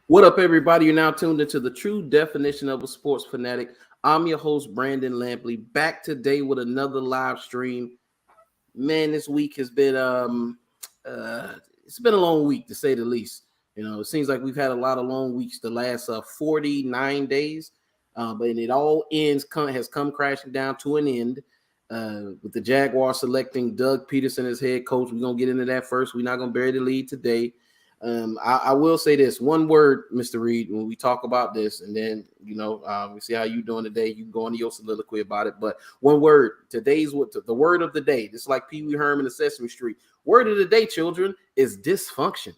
What up, everybody? You're now tuned into the true definition of a sports fanatic. I'm your host, Brandon Lampley, back today with another live stream. Man, this week has been it's been a long week to say the least. You know, it seems like we've had a lot of long weeks the last 49 days, but it all has come crashing down to an end. With the Jaguars selecting Doug Peterson as head coach. We're gonna get into that first. We're not gonna bury the lead today. I will say this one word, Mr. Reid, when we talk about this, and then we see how you doing today. You can go into your soliloquy about it, but one word. Today's the word of the day. Just like Pee Wee Herman and Sesame Street. Word of the day, children, is dysfunction.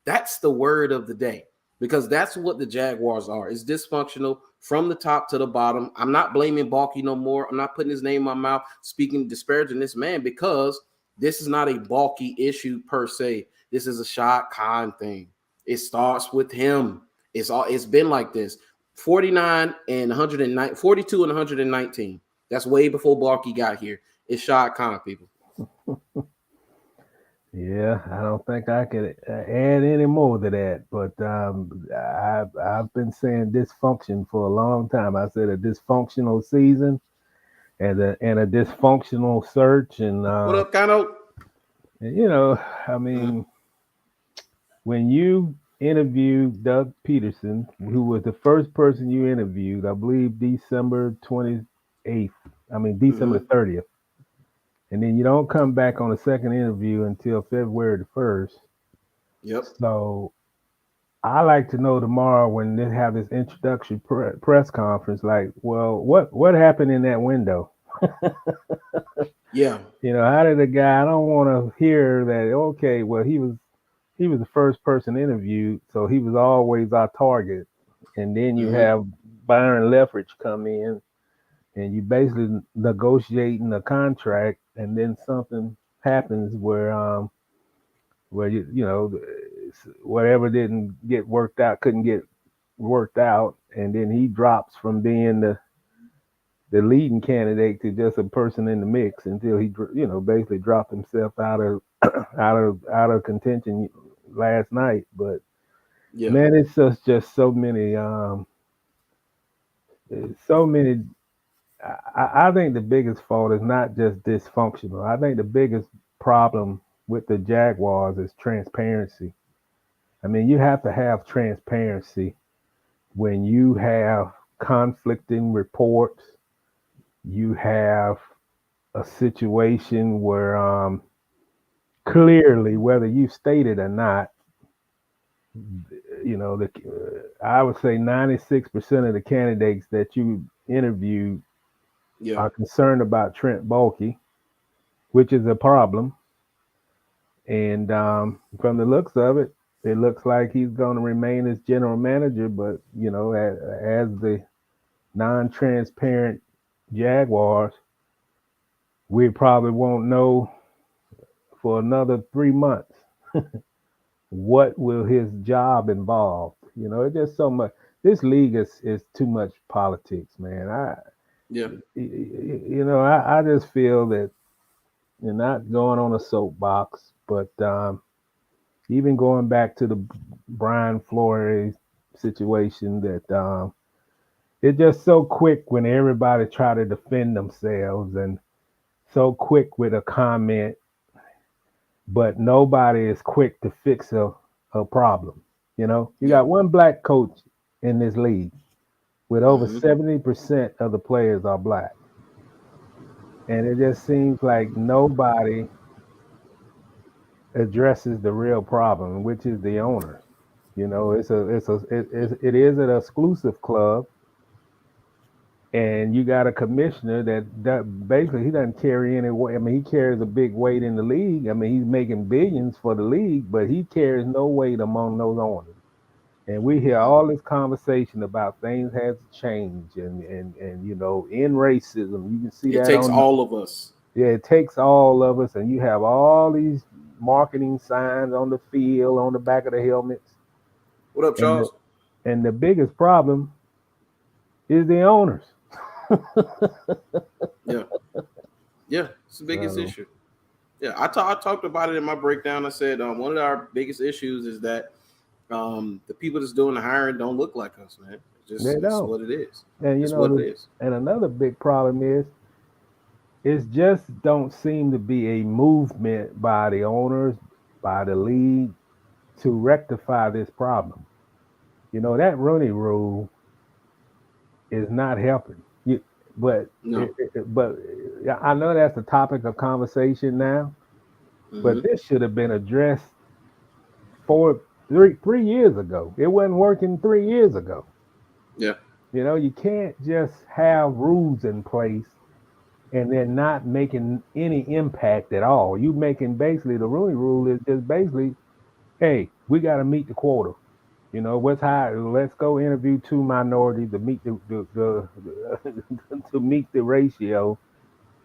That's the word of the day because that's what the Jaguars are. It's dysfunctional from the top to the bottom. I'm not blaming Balky no more. I'm not putting his name in my mouth, speaking disparaging this man because this is not a Balky issue per se. This is a Shad Khan thing. It starts with him. It's been like this. 49 and 109, 42 and 119. That's way before Balky got here. It's Shad Khan, people. Yeah, I don't think I could add any more to that. But I've been saying dysfunction for a long time. I said a dysfunctional season and a dysfunctional search, and What up, Kano? I mean, when you interviewed Doug Peterson, who was the first person you interviewed, I believe December 28th. I mean December 30th. And then you don't come back on a second interview until February the 1st. Yep. So I like to know tomorrow when they have this introduction press conference, like, well, what happened in that window? Yeah. How did the guy? I don't want to hear that. Okay, well, he was the first person interviewed, so he was always our target. And then you have Byron Leftwich come in, and you basically negotiating a contract, and then something happens where whatever didn't get worked out couldn't get worked out, and then he drops from being the leading candidate to just a person in the mix until he basically dropped himself out of out of contention last night. But man, it's just so many. I think the biggest fault is not just dysfunctional. I think the biggest problem with the Jaguars is transparency. I mean, you have to have transparency when you have conflicting reports. You have a situation where clearly, whether you state it or not, I would say 96% of the candidates that you interviewed are concerned about Trent Baalke, which is a problem. And from the looks of it, it looks like he's going to remain as general manager. But, as the non-transparent Jaguars, we probably won't know for another 3 months what will his job involve. It's just so much. This league is too much politics, man. I just feel that you're not going on a soapbox, but even going back to the Brian Flores situation, that it's just so quick when everybody try to defend themselves and so quick with a comment, but nobody is quick to fix a problem. You got one black coach in this league with over 70% of the players are black. And it just seems like nobody addresses the real problem, which is the owners. It is an exclusive club, and you got a commissioner that basically he doesn't carry any weight. I mean, he carries a big weight in the league. I mean, he's making billions for the league, but he carries no weight among those owners. And we hear all this conversation about things have to change, and in racism, you can see that it takes all of us. Yeah, it takes all of us, and you have all these marketing signs on the field, on the back of the helmets. What up, Charles? And the biggest problem is the owners. Yeah, it's the biggest issue. Yeah, I talked about it in my breakdown. I said one of our biggest issues is that The people that's doing the hiring don't look like us, man. They It's don't. what it is. And It's what it is. and another big problem is it just don't seem to be a movement by the owners, by the league to rectify this problem. That Rooney Rule is not helping. But No. but I know that's the topic of conversation now. But this should have been addressed 3 years ago. It wasn't working 3 years ago. Yeah. You can't just have rules in place and then not making any impact at all. You making basically the Rooney Rule is just basically, hey, we got to meet the quota. What's high? Let's go interview two minorities to meet the to meet the ratio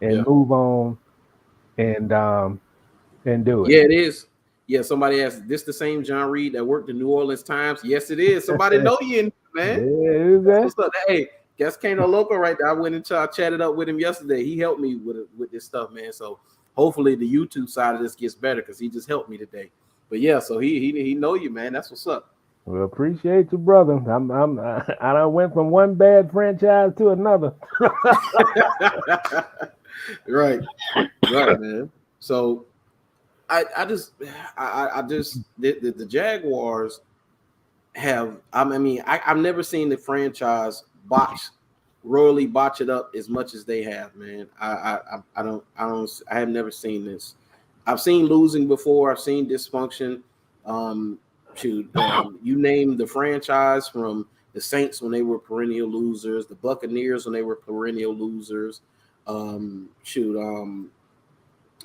and move on and do it. Yeah, it is. Yeah, somebody asked, this the same John Reid that worked the New Orleans Times? Yes, it is. Somebody know you in man. Yeah, that's what's up. Hey, guess Kano Loco right there. I went and I chatted up with him yesterday. He helped me with this stuff, man. So hopefully the YouTube side of this gets better because he just helped me today. But yeah, so he know you, man. That's what's up. Well, appreciate you, brother. I went from one bad franchise to another. Right, man. So I just the Jaguars have. I've never seen the franchise royally botch it up as much as they have, man. I have never seen this. I've seen losing before. I've seen dysfunction. You name the franchise from the Saints when they were perennial losers, the Buccaneers when they were perennial losers.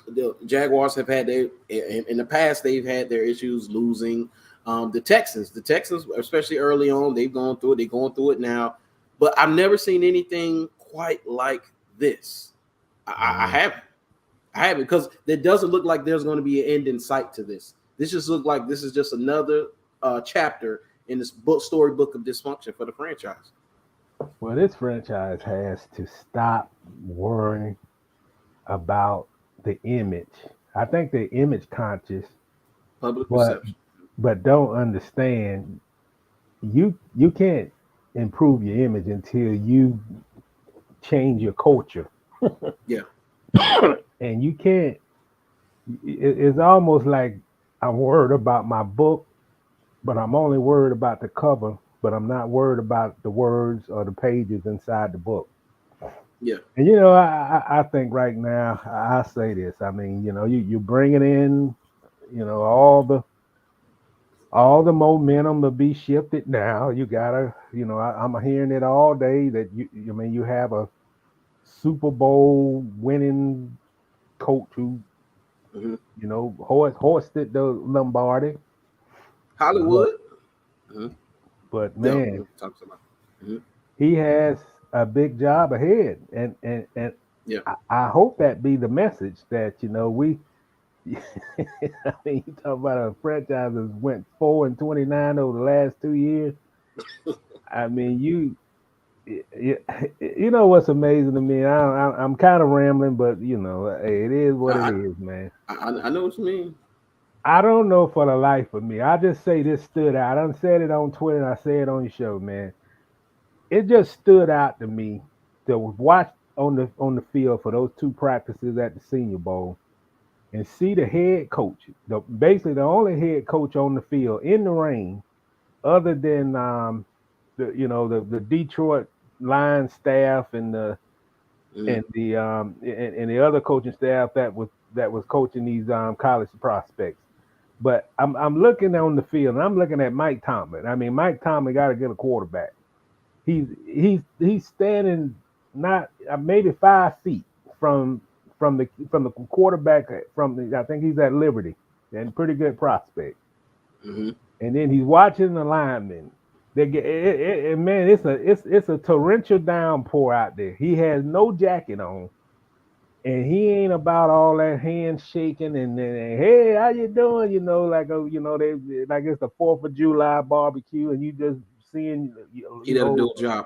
The Jaguars have had in the past. They've had their issues losing. The Texans, especially early on, they've gone through it. They're going through it now, but I've never seen anything quite like this. I haven't because it doesn't look like there's going to be an end in sight to this. This just looks like this is just another chapter in this storybook of dysfunction for the franchise. Well, this franchise has to stop worrying about the image. I think they're image conscious, public perception, but don't understand. You can't improve your image until you change your culture. Yeah, and you can't. It's almost like I'm worried about my book, but I'm only worried about the cover. But I'm not worried about the words or the pages inside the book. Yeah. And I think right now I say this. I mean, you bringing in, all the momentum to be shifted now. You gotta, I'm hearing it all day that you have a Super Bowl winning coach who, hoisted the Lombardi. Hollywood. But man, he has a big job ahead, and yeah, I hope that be the message that we. I mean, you talk about a franchise that went 4-29 over the last 2 years. I mean, you know what's amazing to me. I'm kind of rambling, but it is what it is, man. I know what you mean. I don't know for the life of me. I just say this stood out. I done said it on Twitter and I say it on your show, man. It just stood out to me to watch on the field for those two practices at the Senior Bowl and see the head coach, basically the only head coach on the field in the rain, other than the Detroit line staff and the other coaching staff that was coaching these college prospects. But I'm looking on the field and I'm looking at Mike Tomlin. I mean, Mike Tomlin got to get a quarterback. He's standing not maybe 5 feet from the quarterback I think he's at Liberty and pretty good prospect. Mm-hmm. And then he's watching the linemen. Man, it's a torrential downpour out there. He has no jacket on. And he ain't about all that handshaking and hey, how you doing? They like it's the 4th of July barbecue, and you just seeing. He did a dope job.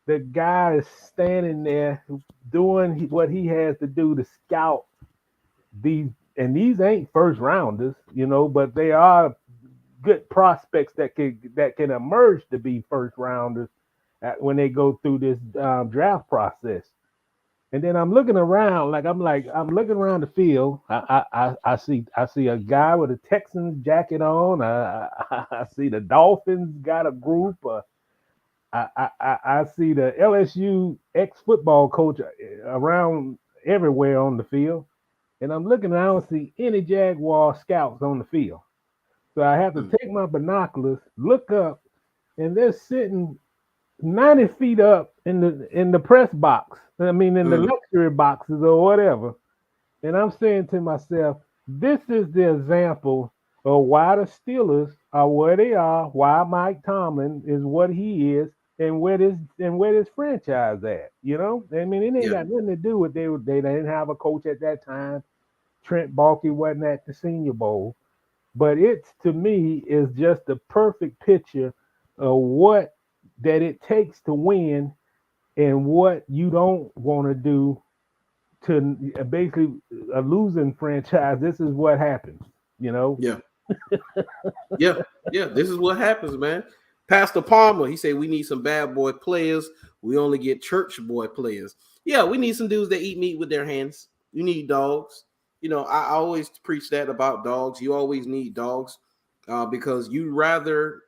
The guy is standing there doing what he has to do to scout these, and these ain't first rounders, but they are good prospects that can emerge to be first rounders when they go through this draft process. And then I'm looking around, I'm looking around the field. I see a guy with a Texans jacket on. I see the Dolphins got a group. I see the LSU ex football coach around everywhere on the field, and I'm looking. I don't see any Jaguar scouts on the field. So I have to take my binoculars, look up, and they're sitting 90 feet up in the press box. I mean, in the luxury boxes or whatever. And I'm saying to myself, this is the example of why the Steelers are where they are, why Mike Tomlin is what he is, and where this franchise at. You know, I mean, it ain't got nothing to do with they didn't have a coach at that time. Trent Baalke wasn't at the Senior Bowl, but it's, to me, is just the perfect picture of what that it takes to win and what you don't want to do to basically a losing franchise. This is what happens, you know? Yeah. This is what happens, man. Pastor Palmer, he said we need some bad boy players. We only get church boy players. Yeah, we need some dudes that eat meat with their hands. You need dogs. You know, I always preach that about dogs. You always need dogs because you rather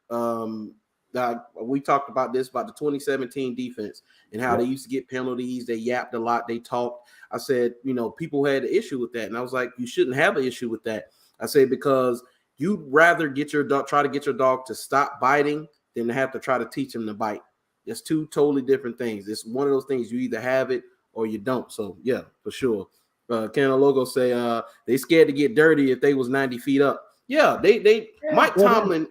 we talked about this, about the 2017 defense and how they used to get penalties. They yapped a lot. They talked. I said, you know, people had an issue with that. And I was like, you shouldn't have an issue with that. I said, because you'd rather get your dog, try to get your dog to stop biting than to have to try to teach him to bite. It's two totally different things. It's one of those things you either have it or you don't. So yeah, for sure. Cannon Logo say they scared to get dirty if they was 90 feet up. Yeah, Mike Tomlin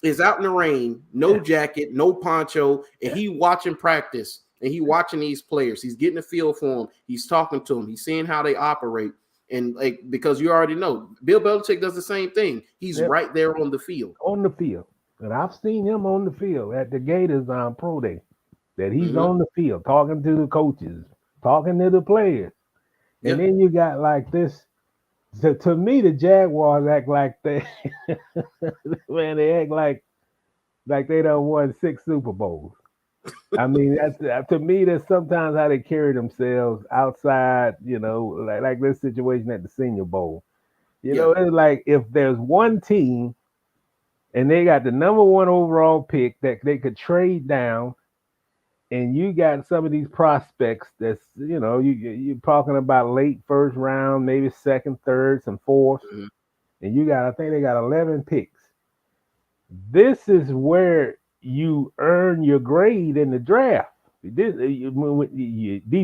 is out in the rain, no jacket, no poncho, and he watching practice and he watching these players. He's getting a feel for them. He's talking to them. He's seeing how they operate. And like, because you already know, Bill Belichick does the same thing. He's right there on the field. On the field. And I've seen him on the field at the Gators Pro Day. That he's on the field, talking to the coaches, talking to the players. And then you got like this. So to me, the Jaguars act like they man, they act like they done won 6 Super Bowls. I mean, that's to me, that's sometimes how they carry themselves outside, you know, like this situation at the Senior Bowl. You know, it's like if there's one team and they got the number 1 overall pick that they could trade down, and you got some of these prospects that's, you know, you're talking about late first round, maybe second, third, some fourth, and you got, I think they got 11 picks. This is where you earn your grade in the draft. These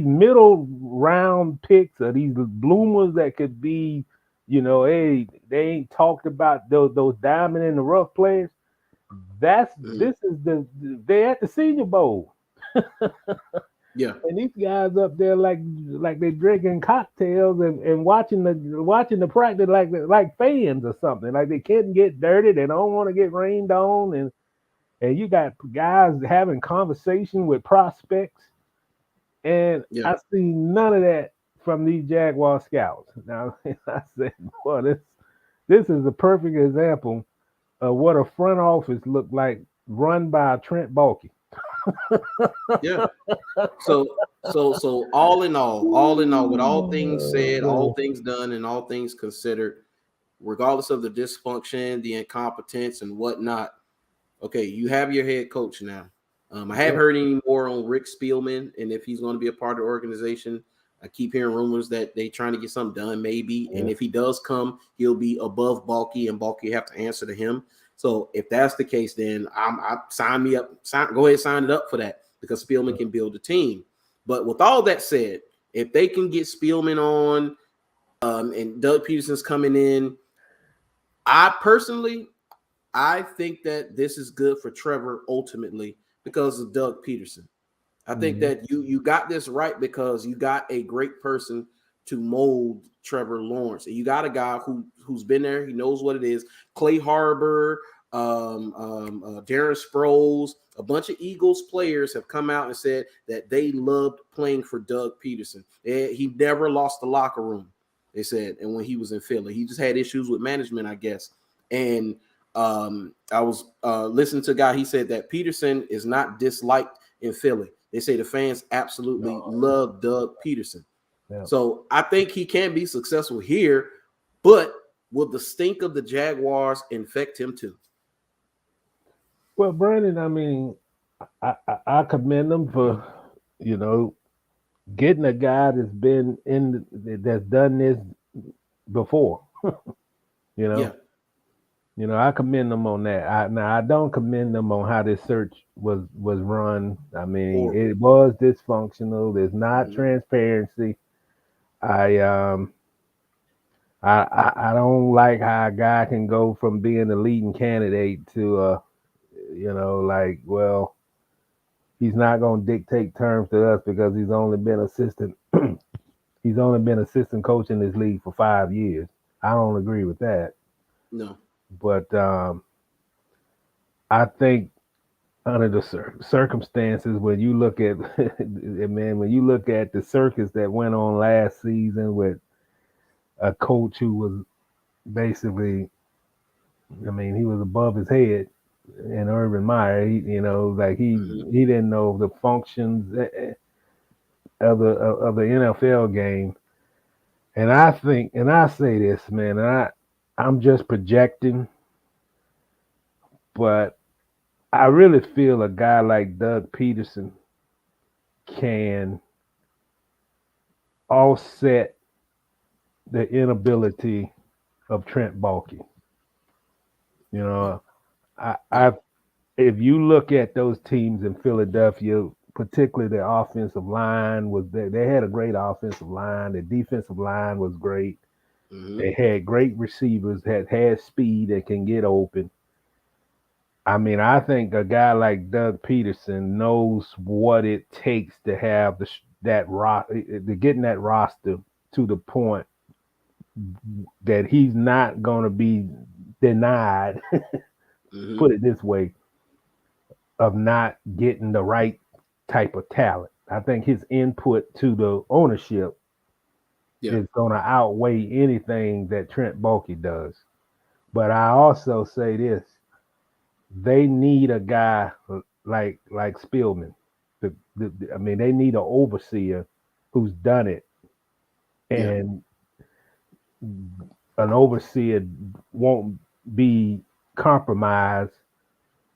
middle round picks are these bloomers that could be, you know, hey, they ain't talked about those diamond in the rough players. This is they're at the Senior Bowl. And these guys up there like they drinking cocktails and watching the practice like fans or something. Like they can't get dirty, they don't want to get rained on, and you got guys having conversation with prospects, and I see none of that from these Jaguar scouts. Now I said, well, this is a perfect example of what a front office looked like run by Trent Baalke. So all in all, with all things said, all things done, and all things considered, regardless of the dysfunction, the incompetence, and whatnot, okay, you have your head coach now. I haven't heard any more on Rick Spielman and if he's going to be a part of the organization. I keep hearing rumors that they're trying to get something done, maybe. And if he does come, he'll be above Baalke, and Baalke have to answer to him. So if that's the case, then I sign me up. Go ahead, sign it up for that, because Spielman can build a team. But with all that said, if they can get Spielman on and Doug Peterson's coming in, I think that this is good for Trevor ultimately because of Doug Peterson. I think that you got this right because you got a great person to mold Trevor Lawrence. And you got a guy who's been there. He knows what it is. Clay Harbor, Darren Sproles, a bunch of Eagles players have come out and said that they loved playing for Doug Peterson. He never lost the locker room, they said. And when he was in Philly, he just had issues with management, I guess. And I was listening to a guy. He said that Peterson is not disliked in Philly. They say the fans absolutely love Doug Peterson. Yeah. So I think he can be successful here, but will the stink of the Jaguars infect him too? Well, Brandon, I mean, I commend them for, getting a guy that's been that's done this before. Yeah. I commend them on that. I don't commend them on how this search was run. I mean, it was dysfunctional. There's not transparency. I don't like how a guy can go from being the leading candidate to well, he's not going to dictate terms to us because he's only been assistant coach in this league for 5 years. I don't agree with that. No. But I think under the circumstances, when you look at the circus that went on last season with a coach who was basically, he was above his head, and Urban Meyer, he didn't know the functions of the NFL game. And I think, and I say this, man, and I'm just projecting, but I really feel a guy like Doug Peterson can offset the inability of Trent Baalke. If you look at those teams in Philadelphia, particularly their offensive line they had a great offensive line. The defensive line was great. Mm-hmm. They had great receivers, had speed that can get open. I mean, I think a guy like Doug Peterson knows what it takes to have to getting that roster to the point that he's not going to be denied, mm-hmm. put it this way, of not getting the right type of talent. I think his input to the ownership is going to outweigh anything that Trent Baalke does. But I also say this. They need a guy like Spielman. They need an overseer who's done it. And an overseer won't be compromised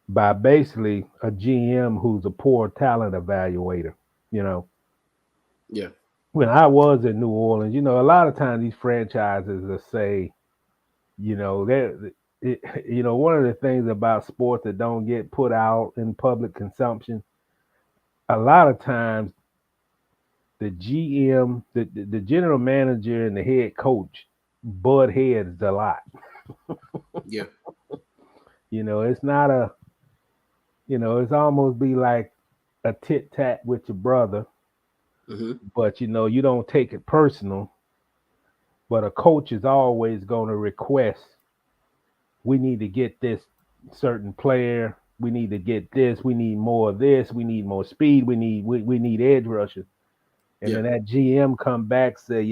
by basically a GM who's a poor talent evaluator, Yeah. When I was in New Orleans, a lot of times these franchises will say, one of the things about sports that don't get put out in public consumption, a lot of times the GM, the general manager and the head coach butt heads a lot. It's not it's almost be like a tit-tat with your brother, mm-hmm. but you don't take it personal. But a coach is always going to request, we need to get this certain player. We need to get this. We need more of this. We need more speed. We need edge rushers. And then that GM come back, say,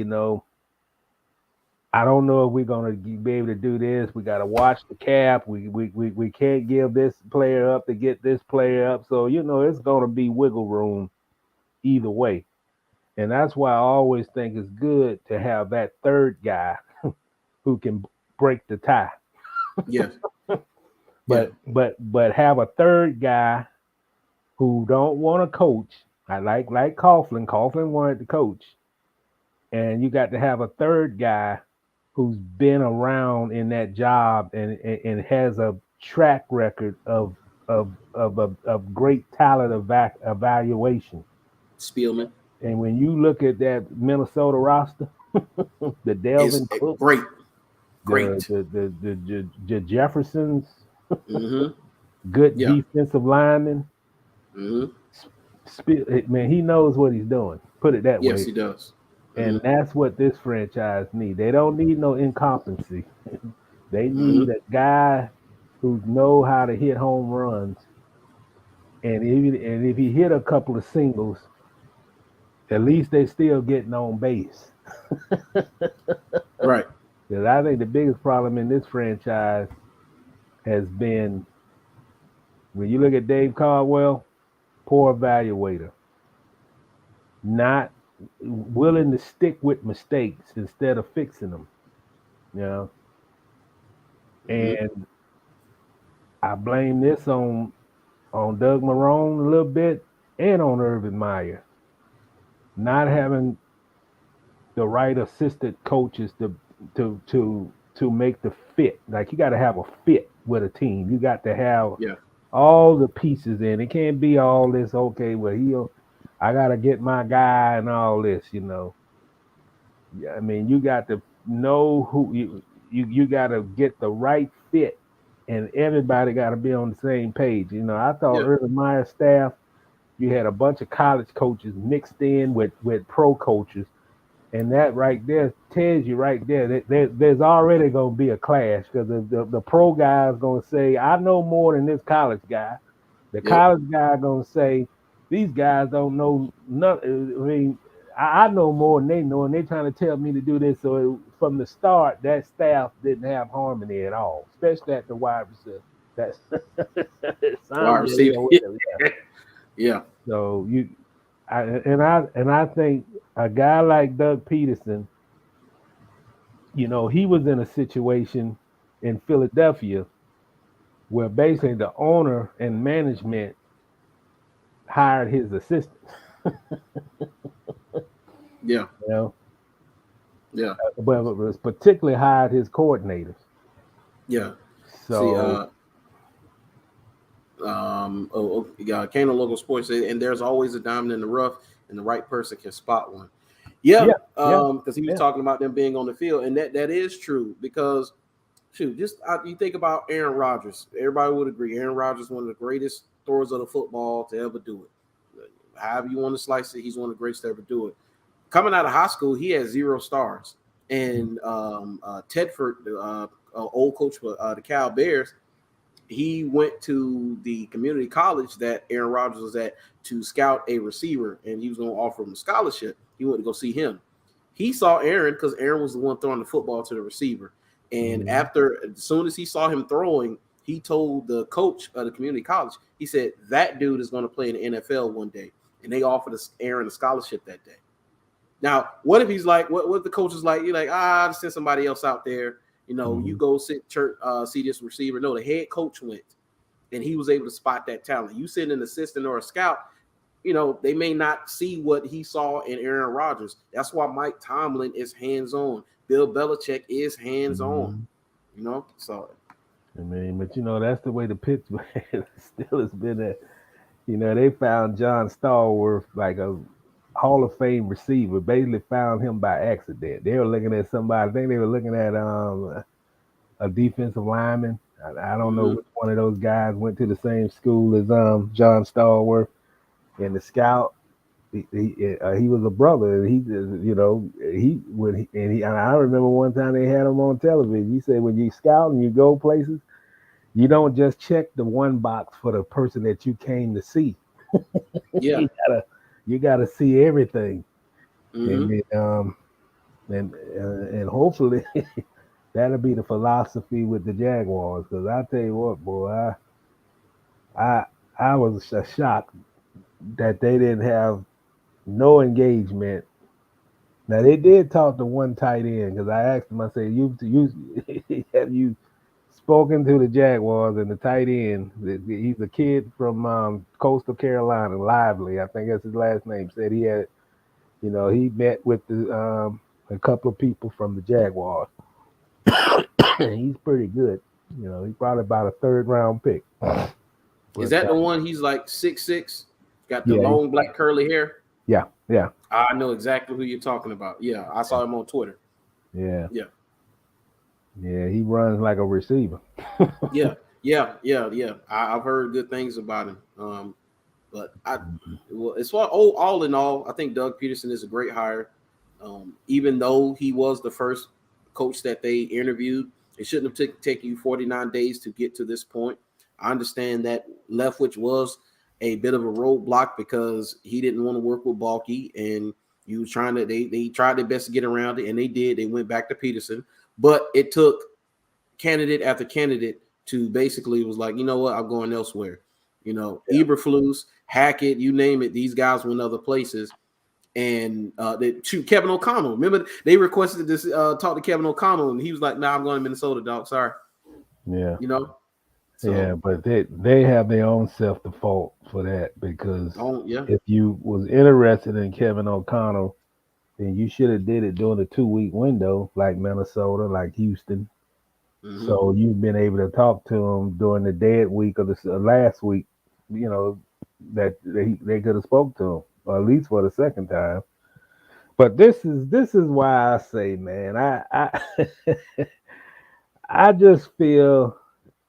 I don't know if we're going to be able to do this. We got to watch the cap. We can't give this player up to get this player up. So, it's going to be wiggle room either way. And that's why I always think it's good to have that third guy who can break the tie. Yes. But have a third guy who don't want to coach. I like Coughlin. Coughlin wanted to coach. And you got to have a third guy who's been around in that job and has a track record of great talent evaluation. Spielman. And when you look at that Minnesota roster, the Delvin Cook, great. The Jeffersons, mm-hmm. good defensive linemen. Mm-hmm. Man, he knows what he's doing. Put it that way. Yes, he does. And that's what this franchise needs. They don't need no incompetency. They need a guy who knows how to hit home runs. And if he hit a couple of singles, at least they still getting on base. Right. Because I think the biggest problem in this franchise has been, when you look at Dave Caldwell, poor evaluator, not willing to stick with mistakes instead of fixing them, you know. And I blame this on Doug Marrone a little bit and on Urban Meyer, not having the right assistant coaches to make the fit. Like, you got to have a fit with a team. You got to have all the pieces in. It can't be all this. Okay, well I got to get my guy and all this. You know. I mean, you got to know who you got to get the right fit, and everybody got to be on the same page. You know, I thought Urban Meyer's staff, you had a bunch of college coaches mixed in with pro coaches, and that right there tells you right there that there's already going to be a clash, because the pro guy is going to say, I know more than this college guy. The college guy going to say, these guys don't know nothing. I mean, I know more than they know, and they're trying to tell me to do this. So from the start, that staff didn't have harmony at all, especially at the wide receiver. That's wide receiver. Yeah. So I think a guy like Doug Peterson, you know, he was in a situation in Philadelphia where basically the owner and management hired his assistants. You know? But was particularly hired his coordinators. So Kano Local Sports, and there's always a diamond in the rough, and the right person can spot one. Because he was talking about them being on the field, and that is true. Because you think about Aaron Rodgers. Everybody would agree Aaron Rodgers is one of the greatest throwers of the football to ever do it. However you want to slice it, he's one of the greatest to ever do it. Coming out of high school, he had 0 stars. And Tedford, old coach for the Cal Bears, he went to the community college that Aaron Rodgers was at to scout a receiver, and he was going to offer him a scholarship. He went to go see him. He saw Aaron because Aaron was the one throwing the football to the receiver. And as soon as he saw him throwing, he told the coach of the community college, he said, that dude is going to play in the NFL one day. And they offered Aaron a scholarship that day. Now, what if he's like, what if the coach is like, you're like, I'll send somebody else out there. You know, you go see this receiver. No, the head coach went, and he was able to spot that talent. You send an assistant or a scout, you know, they may not see what he saw in Aaron Rodgers. That's why Mike Tomlin is hands-on. Bill Belichick is hands-on, you know. So, I mean, but, you know, that's the way the Pittsburgh still has been at. You know, they found John Stallworth like a Hall of Fame receiver, basically found him by accident. They were looking at somebody, I think they were looking at a defensive lineman. I don't know which one of those guys went to the same school as John Stallworth. And the scout, he was a brother. And he, you know, and I remember one time they had him on television. He said, when you scout and you go places, you don't just check the one box for the person that you came to see. You gotta see everything. And hopefully that'll be the philosophy with the Jaguars. Because I tell you what, boy, I was shocked that they didn't have no engagement. Now they did talk to one tight end, because I asked him, I said, have you spoken to the Jaguars and the tight end? He's a kid from Coastal Carolina, Lively, I think that's his last name. Said he had, you know, he met with a couple of people from the Jaguars. He's pretty good. You know, he's probably about a 3rd round pick. Is that the one? He's like 6'6", got the long black curly hair. Yeah. I know exactly who you're talking about. Yeah, I saw him on Twitter. Yeah, he runs like a receiver. Yeah. I've heard good things about him. But as far all in all, I think Doug Peterson is a great hire. Even though he was the first coach that they interviewed, it shouldn't have taken you 49 days to get to this point. I understand that Leftwich was a bit of a roadblock because he didn't want to work with Balky, and you was trying to. They tried their best to get around it, and they did. They went back to Peterson, but it took candidate after candidate to basically was like, you know what, I'm going elsewhere. You know, Yeah. Eberflus, Hackett, you name it. These guys went other places. And to Kevin O'Connell. Remember, they requested this talk to Kevin O'Connell, and he was like, "Nah, I'm going to Minnesota, dog. Sorry." Yeah. You know. So, yeah, but they have their own self default for that, because if you was interested in Kevin O'Connell, then you should have did it during the 2-week window, like Minnesota, like Houston. mm-hmm. So you've been able to talk to him during the dead week of the last week, you know, that they could have spoke to him, or at least for the second time. But this is why I say, man, I I just feel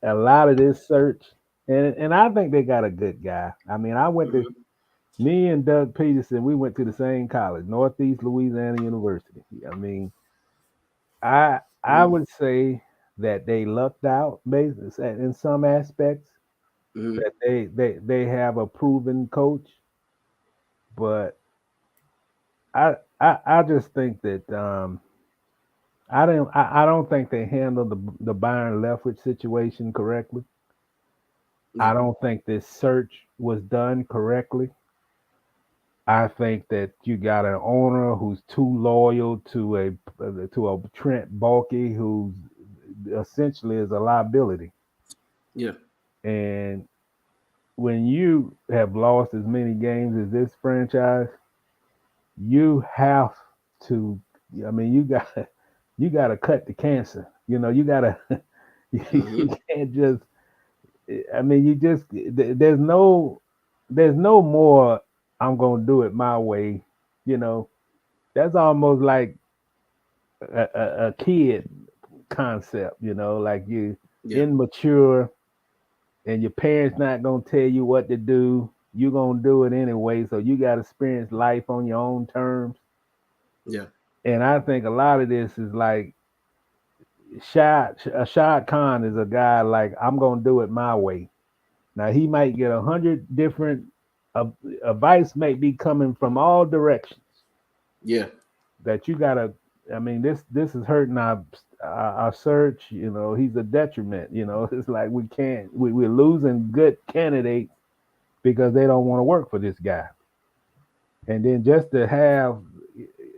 a lot of this search, and I think they got a good guy. I mean, me and Doug Peterson, we went to the same college, Northeast Louisiana University. I mean, I would say that they lucked out in some aspects. That they have a proven coach, but I just think that I don't think they handled the Byron Leftwich situation correctly. I don't think this search was done correctly. I think that you got an owner who's too loyal to a Trent Baalke, who essentially is a liability. Yeah. And when you have lost as many games as this franchise, you have to. I mean, you got to cut the cancer. You know, you got to. You can't just. I mean, you just. There's no more. I'm gonna do it my way. You know, that's almost like a kid concept. You know, like you immature, and your parents not gonna tell you what to do. You're gonna do it anyway. So you got to experience life on your own terms. Yeah. And I think a lot of this is like Shad Khan is a guy like, I'm gonna do it my way. Now he might get 100 different advice, may be coming from all directions. Yeah. That you gotta. I mean, this is hurting our search. You know, he's a detriment. You know, it's like we're losing good candidates because they don't want to work for this guy. And then just to have,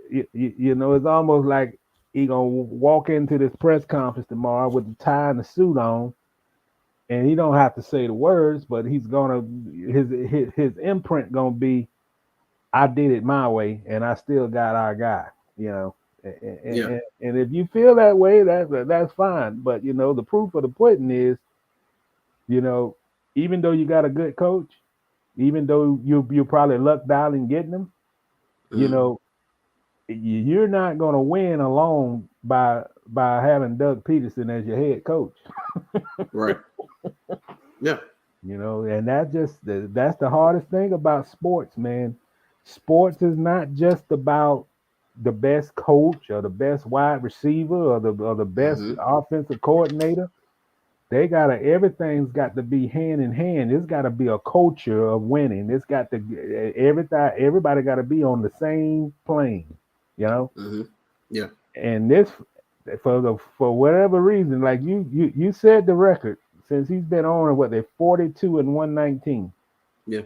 you know, it's almost like he gonna walk into this press conference tomorrow with the tie and the suit on, and he don't have to say the words, but he's gonna his imprint gonna be, I did it my way, and I still got our guy. You know, and if you feel that way, that's fine. But you know, the proof of the pudding is, you know, even though you got a good coach, even though you probably lucked out in getting him, you know, you're not going to win alone by having Doug Peterson as your head coach. Right. Yeah. You know, and that's the hardest thing about sports, man. Sports is not just about the best coach or the best wide receiver or the best offensive coordinator. Everything's got to be hand in hand. It's got to be a culture of winning. It's got to everybody got to be on the same plane, you know. Yeah. And this, for whatever reason, like you said, the record since he's been on, what, they're 42 and 119. Yeah.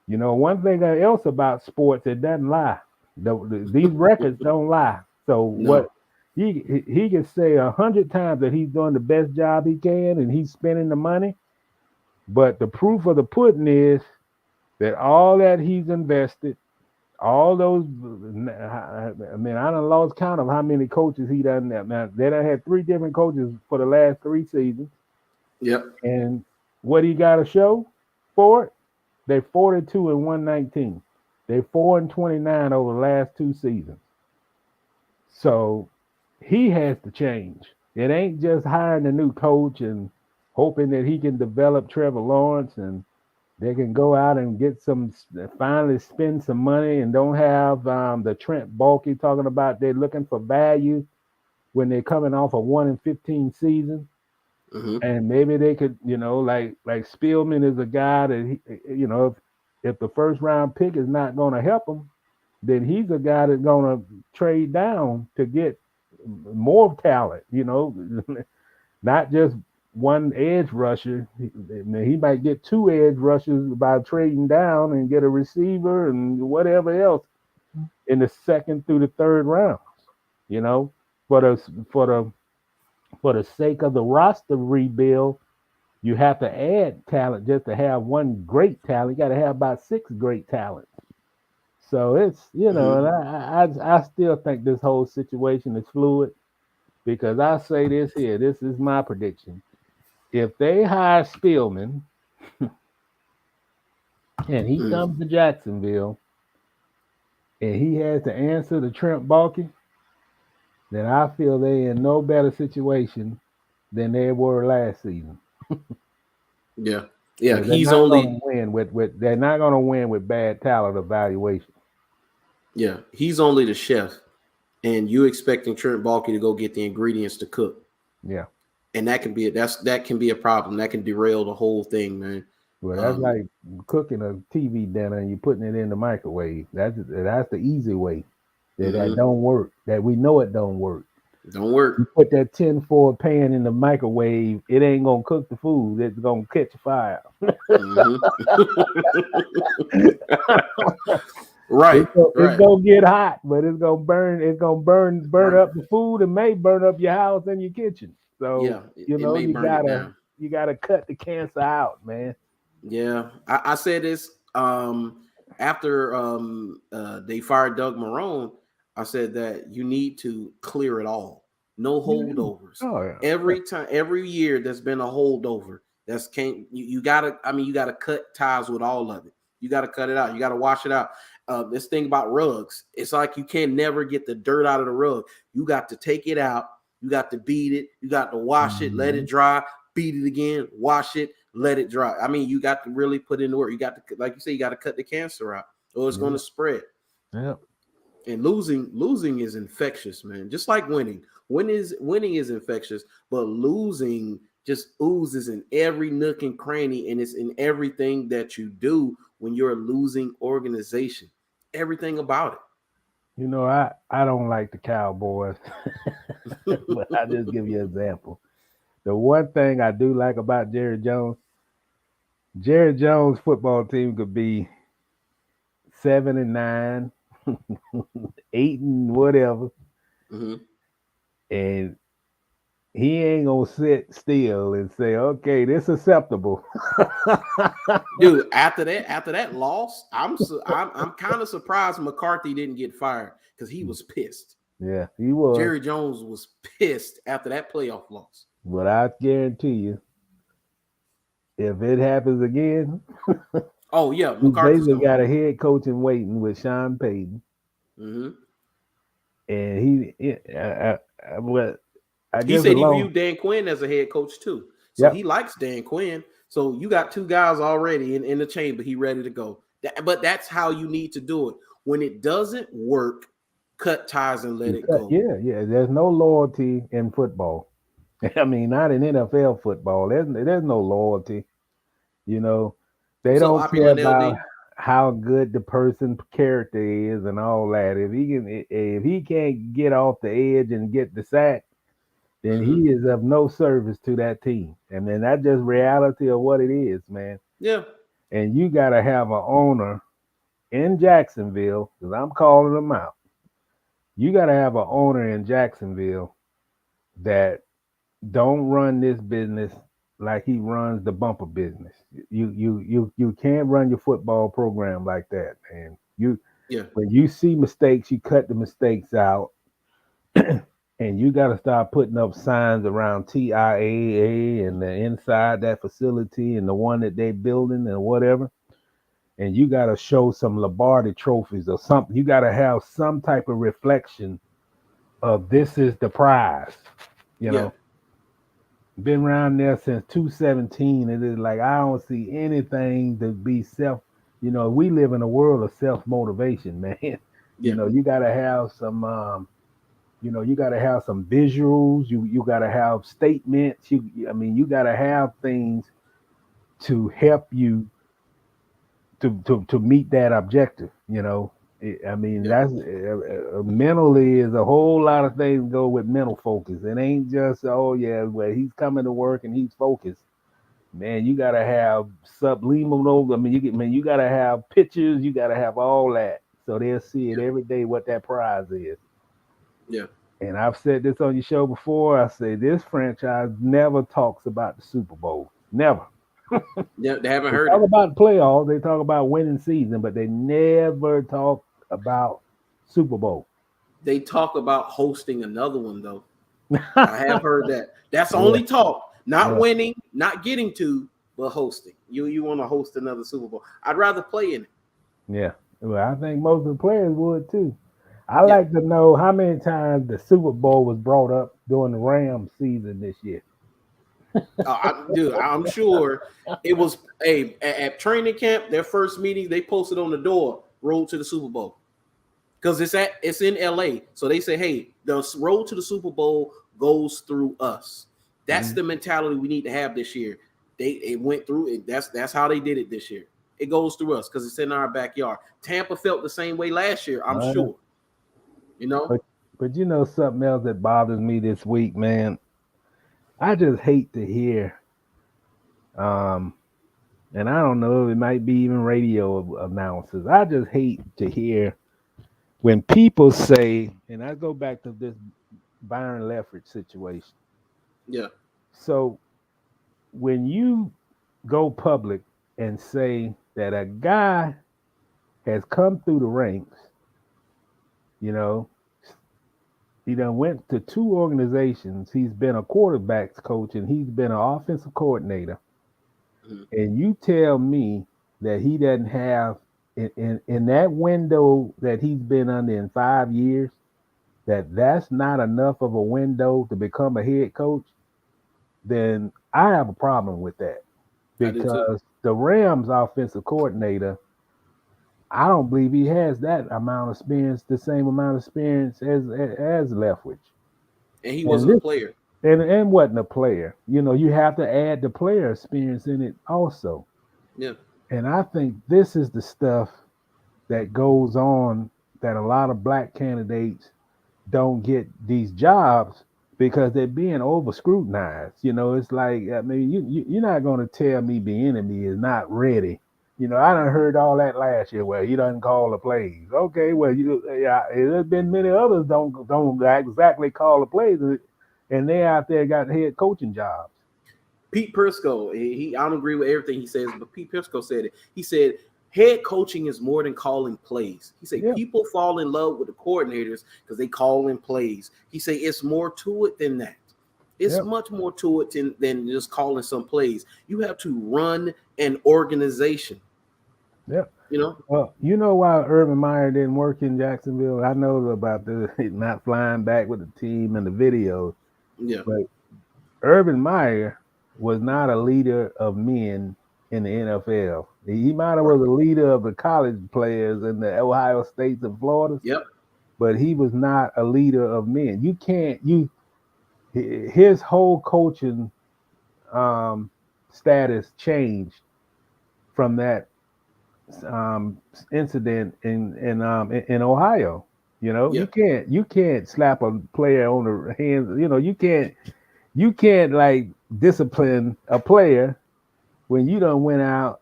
You know, one thing else about sports, it doesn't lie. These records don't lie. So what? He can say 100 times that he's doing the best job he can and he's spending the money, but the proof of the pudding is that all that he's invested, all those, I mean, I done lost count of how many coaches he done. Now they done had 3 different coaches for the last 3 seasons. Yep. And what he got to show for it? They're 42 and 119. They're 4 and 29 over the last 2 seasons. So he has to change. It ain't just hiring a new coach and hoping that he can develop Trevor Lawrence and they can go out and get finally spend some money and don't have the Trent Baalke talking about they're looking for value when they're coming off a 1-15 season. And maybe they could, you know, like Spielman is a guy that, you know, if the first round pick is not going to help him, then he's a guy that's going to trade down to get more talent, you know, not just one edge rusher. He might get two edge rushers by trading down and get a receiver and whatever else in the second through the third rounds. You know, for the sake of the roster rebuild, you have to add talent just to have one great talent. You got to have about 6 great talents. So it's, and I still think this whole situation is fluid, because I say this here. This is my prediction. If they hire Spielman and he comes to Jacksonville and he has to answer to Trent Baalke, then I feel they're in no better situation than they were last season. Yeah. He's only they're not going to win with bad talent evaluation. Yeah, he's only the chef, and you expecting Trent Baalke to go get the ingredients to cook. Yeah, and that can be a problem. That can derail the whole thing, man. Well, that's like cooking a TV dinner and you putting it in the microwave. That's the easy way. That don't work. That we know it don't work. Don't work. You put that tin-foil pan in the microwave, it ain't gonna cook the food. It's gonna catch fire. Right. It's gonna get hot, but it's gonna burn. It's gonna burn up the food and may burn up your house and your kitchen. So you gotta cut the cancer out, man. Yeah, I said this after they fired Doug Marrone. I said that you need to clear it all. No holdovers. Oh, yeah. Every year there's been a holdover. You gotta cut ties with all of it. You gotta cut it out. You gotta wash it out. This thing about rugs, it's like you can never get the dirt out of the rug. You got to take it out. You got to beat it. You got to wash it, let it dry, beat it again, wash it, let it dry. I mean, you got to really put in the work. You got to, like you say, you got to cut the cancer out, or it's going to spread. Yeah. And losing is infectious, man. Just like winning. Winning is infectious, but losing just oozes in every nook and cranny, and it's in everything that you do when you're a losing organization. Everything about it. You know, I don't like the Cowboys, but I'll just give you an example. The one thing I do like about Jerry Jones' football team could be 7-9, 8 and whatever, and he ain't gonna sit still and say, "Okay, this is acceptable." Dude, after that loss, I'm kind of surprised McCarthy didn't get fired, because he was pissed. Yeah, he was. Jerry Jones was pissed after that playoff loss. But I guarantee you, if it happens again, oh yeah, McCarthy's got a head coach in waiting with Sean Payton, and he said he viewed Dan Quinn as a head coach too. So he likes Dan Quinn. So you got 2 guys already in the chamber. He ready to go. But that's how you need to do it. When it doesn't work, cut ties and let it go. Yeah. There's no loyalty in football. I mean, not in NFL football. There's no loyalty. You know, they don't care about how good the person's character is and all that. If he can't get off the edge and get the sack, then he is of no service to that team. And then that's just reality of what it is, man. Yeah. And you got to have an owner in Jacksonville, because I'm calling them out. You got to have an owner in Jacksonville that don't run this business like he runs the bumper business. You can't run your football program like that, man. When you see mistakes, you cut the mistakes out. And you got to start putting up signs around TIAA and the inside that facility and the one that they're building and whatever. And you got to show some Lombardi trophies or something. You got to have some type of reflection of this is the prize. You know, been around there since 2017. It is like, I don't see anything to be we live in a world of self-motivation, man. You know, you got to have some, you got to have some visuals. You got to have statements. You got to have things to help you to meet that objective. You know, I mean, that's mentally is a whole lot of things go with mental focus. It ain't just well he's coming to work and he's focused. Man, you gotta have subliminal. I mean, you gotta have pictures. You gotta have all that, so they'll see it every day what that prize is. Yeah. And I've said this on your show before. I say this franchise never talks about the Super Bowl. Never. Yeah, they haven't They heard talk it. about playoffs. They talk about winning season, but they never talk about Super Bowl. They talk about hosting another one though. I have heard that. That's Yeah. only talk, not Yeah. winning, not getting to, but hosting. You want to host another Super Bowl? I'd rather play in it. Yeah. Well, I think most of the players would too. I Yeah. like to know how many times the Super Bowl was brought up during the Rams season this year. I'm sure it was at training camp. Their first meeting, they posted on the door, "Road to the Super Bowl," because it's in LA. So they say, "Hey, the road to the Super Bowl goes through us." That's the mentality we need to have this year. It went through it. That's how they did it this year. It goes through us because it's in our backyard. Tampa felt the same way last year, I'm sure. You know, but you know something else that bothers me this week, man. I just hate to hear, and I don't know, it might be even radio announcers. I just hate to hear when people say, and I go back to this Byron Leftwich situation. yeah, So when you go public and say that a guy has come through the ranks, you know, he done went to two organizations. He's been a quarterbacks coach and he's been an offensive coordinator. And you tell me that he doesn't have in that window that he's been under in 5 years, that's not enough of a window to become a head coach, then I have a problem with that. Because the Rams offensive coordinator, I don't believe he has that amount of experience, the same amount of experience as Leftwich. and he wasn't a player. And wasn't a player. You know, you have to add the player experience in it also. Yeah. And I think this is the stuff that goes on that a lot of black candidates don't get these jobs because they're being over scrutinized. You know, it's like, I mean, you're not going to tell me the enemy is not ready. You know, I done heard all that last year. Well, he doesn't call the plays. Okay, well, there's been many others don't exactly call the plays, and they out there got head coaching jobs. Pete Prisco, I don't agree with everything he says, but Pete Prisco said it. He said head coaching is more than calling plays. He said people fall in love with the coordinators because they call in plays. He said it's more to it than that. It's much more to it than just calling some plays. You have to run an organization. Yeah. You know? Well, you know why Urban Meyer didn't work in Jacksonville? I know about the not flying back with the team and the videos. Yeah. But Urban Meyer was not a leader of men in the NFL. He might have was a leader of the college players in the Ohio States and Florida. Yep. But he was not a leader of men. His whole coaching status changed from that incident in Ohio. You know, you can't slap a player on the hands. You know, you can't like discipline a player when you done went out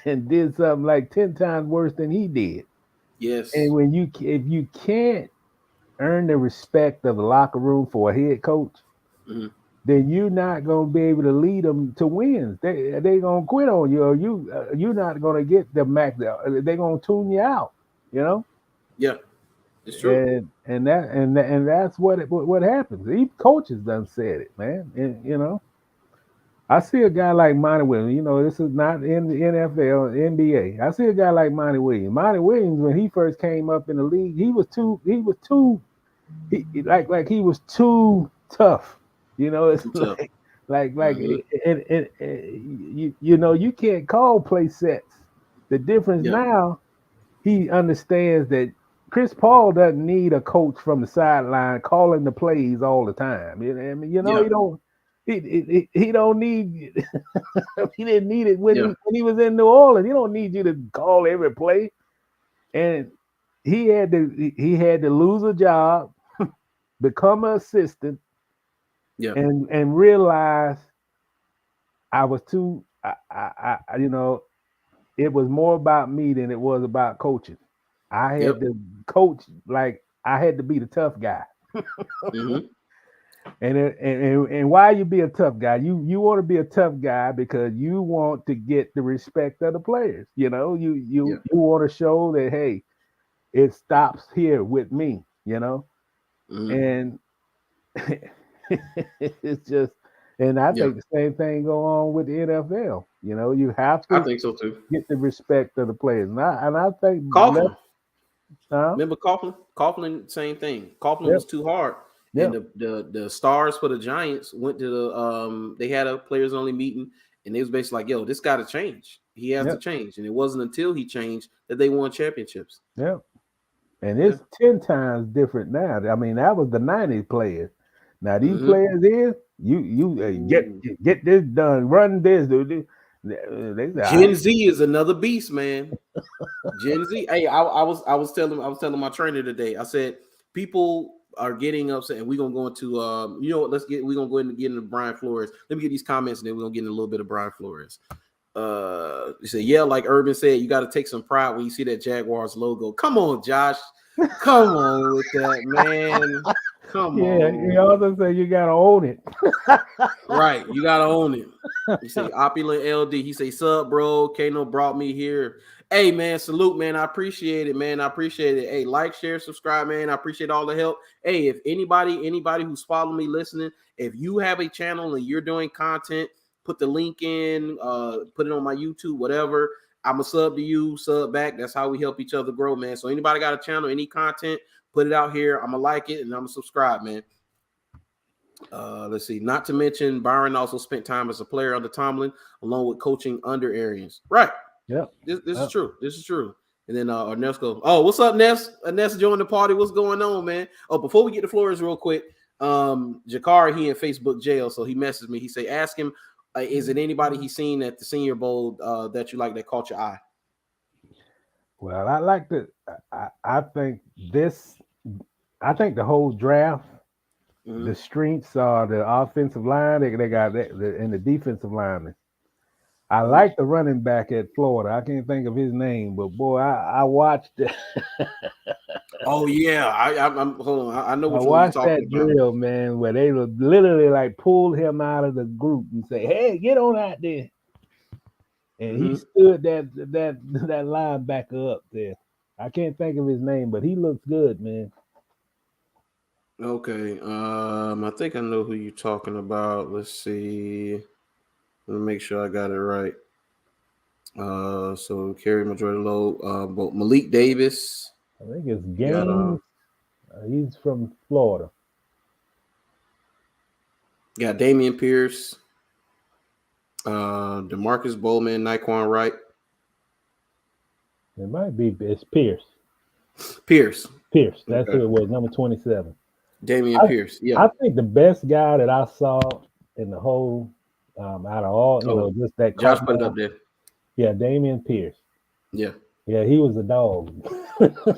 and did something like 10 times worse than he did. Yes. And if you can't earn the respect of the locker room for a head coach, then you're not gonna be able to lead them to wins. They gonna quit on you, or you're not gonna get the max. They're gonna tune you out. You know. Yeah, it's true. And that's what happens. Even coaches done said it, man. And, you know, I see a guy like Monty Williams. You know, this is not in the NFL, NBA. I see a guy like Monty Williams. Monty Williams, when he first came up in the league, he was too tough. You know, it's you know, you can't call play sets. The difference now, he understands that Chris Paul doesn't need a coach from the sideline calling the plays all the time. I mean, you know, he don't need he didn't need it when he was in New Orleans. He don't need you to call every play. And he had to lose a job, become an assistant, and realize I was too. It was more about me than it was about coaching. I had to coach like I had to be the tough guy. Mm-hmm. And why you be a tough guy? You want to be a tough guy because you want to get the respect of the players. You want to show that, hey, it stops here with me. And it's just, and I think the same thing go on with the NFL. You have to. I think so too. Get the respect of the players, and I think Coughlin. Huh? Remember Coughlin? Coughlin, same thing. Coughlin was too hard. And the stars for the Giants went to the they had a players only meeting, and they was basically like, yo, this got to change. He has to change. And it wasn't until he changed that they won championships. Yeah. And it's 10 times different now. I mean, that was the 90s players. Now these players here, you get this done, run this, dude. Gen Z is another beast, man. Gen Z. Hey, I was telling my trainer today. I said people are getting upset, and we're gonna go into we're gonna go ahead and get into Brian Flores. Let me get these comments, and then we're gonna get into a little bit of Brian Flores. You say, yeah, like Urban said, you got to take some pride when you see that Jaguars logo. Come on, Josh. Come on with that, man. Come on. He also said you gotta own it. Right, you gotta own it. You say opulent LD. He say, sub, bro. Kano brought me here. Hey, man, salute, man. I appreciate it, man. I appreciate it. Hey, like, share, subscribe, man. I appreciate all the help. Hey, if anybody who's following me, listening, if you have a channel and you're doing content, put the link in, put it on my YouTube, whatever. I'm a sub to you, sub back. That's how we help each other grow, man. So anybody got a channel, any content, put it out here. I'm gonna like it and I'm gonna subscribe, man. Let's see. Not to mention, Byron also spent time as a player under Tomlin, along with coaching under Arians. Right. Yeah. This is true. This is true. And then Ness goes, oh, what's up, Ness? Ness joined the party. What's going on, man? Oh, before we get to Flores real quick, Jakar, he in Facebook jail, so he messaged me. He say, ask him, is it anybody he's seen at the Senior Bowl that you like that caught your eye? Well, I like the. I think the whole draft, the strengths are the offensive line. They got and the defensive linemen. I like the running back at Florida. I can't think of his name, but boy, I watched it. Oh yeah, I'm hold on. I know what I you're watched talking that about. drill, man, where they would literally like pull him out of the group and say, "Hey, get on out there." And he stood that linebacker up there. I can't think of his name, but he looks good, man. Okay. I think I know who you're talking about. Let's see. Let me make sure I got it right. So carry majority load. But Malik Davis. I think it's Gaines. He's from Florida. Got Damian Pierce. DeMarcus Bowman, Naquan Wright. It might be it's Pierce. Pierce. That's who it was, number 27. Damian Pierce. Yeah. I think the best guy that I saw in the whole out of all, just that. Josh put it up there. Yeah, Damian Pierce. Yeah. Yeah, he was a dog.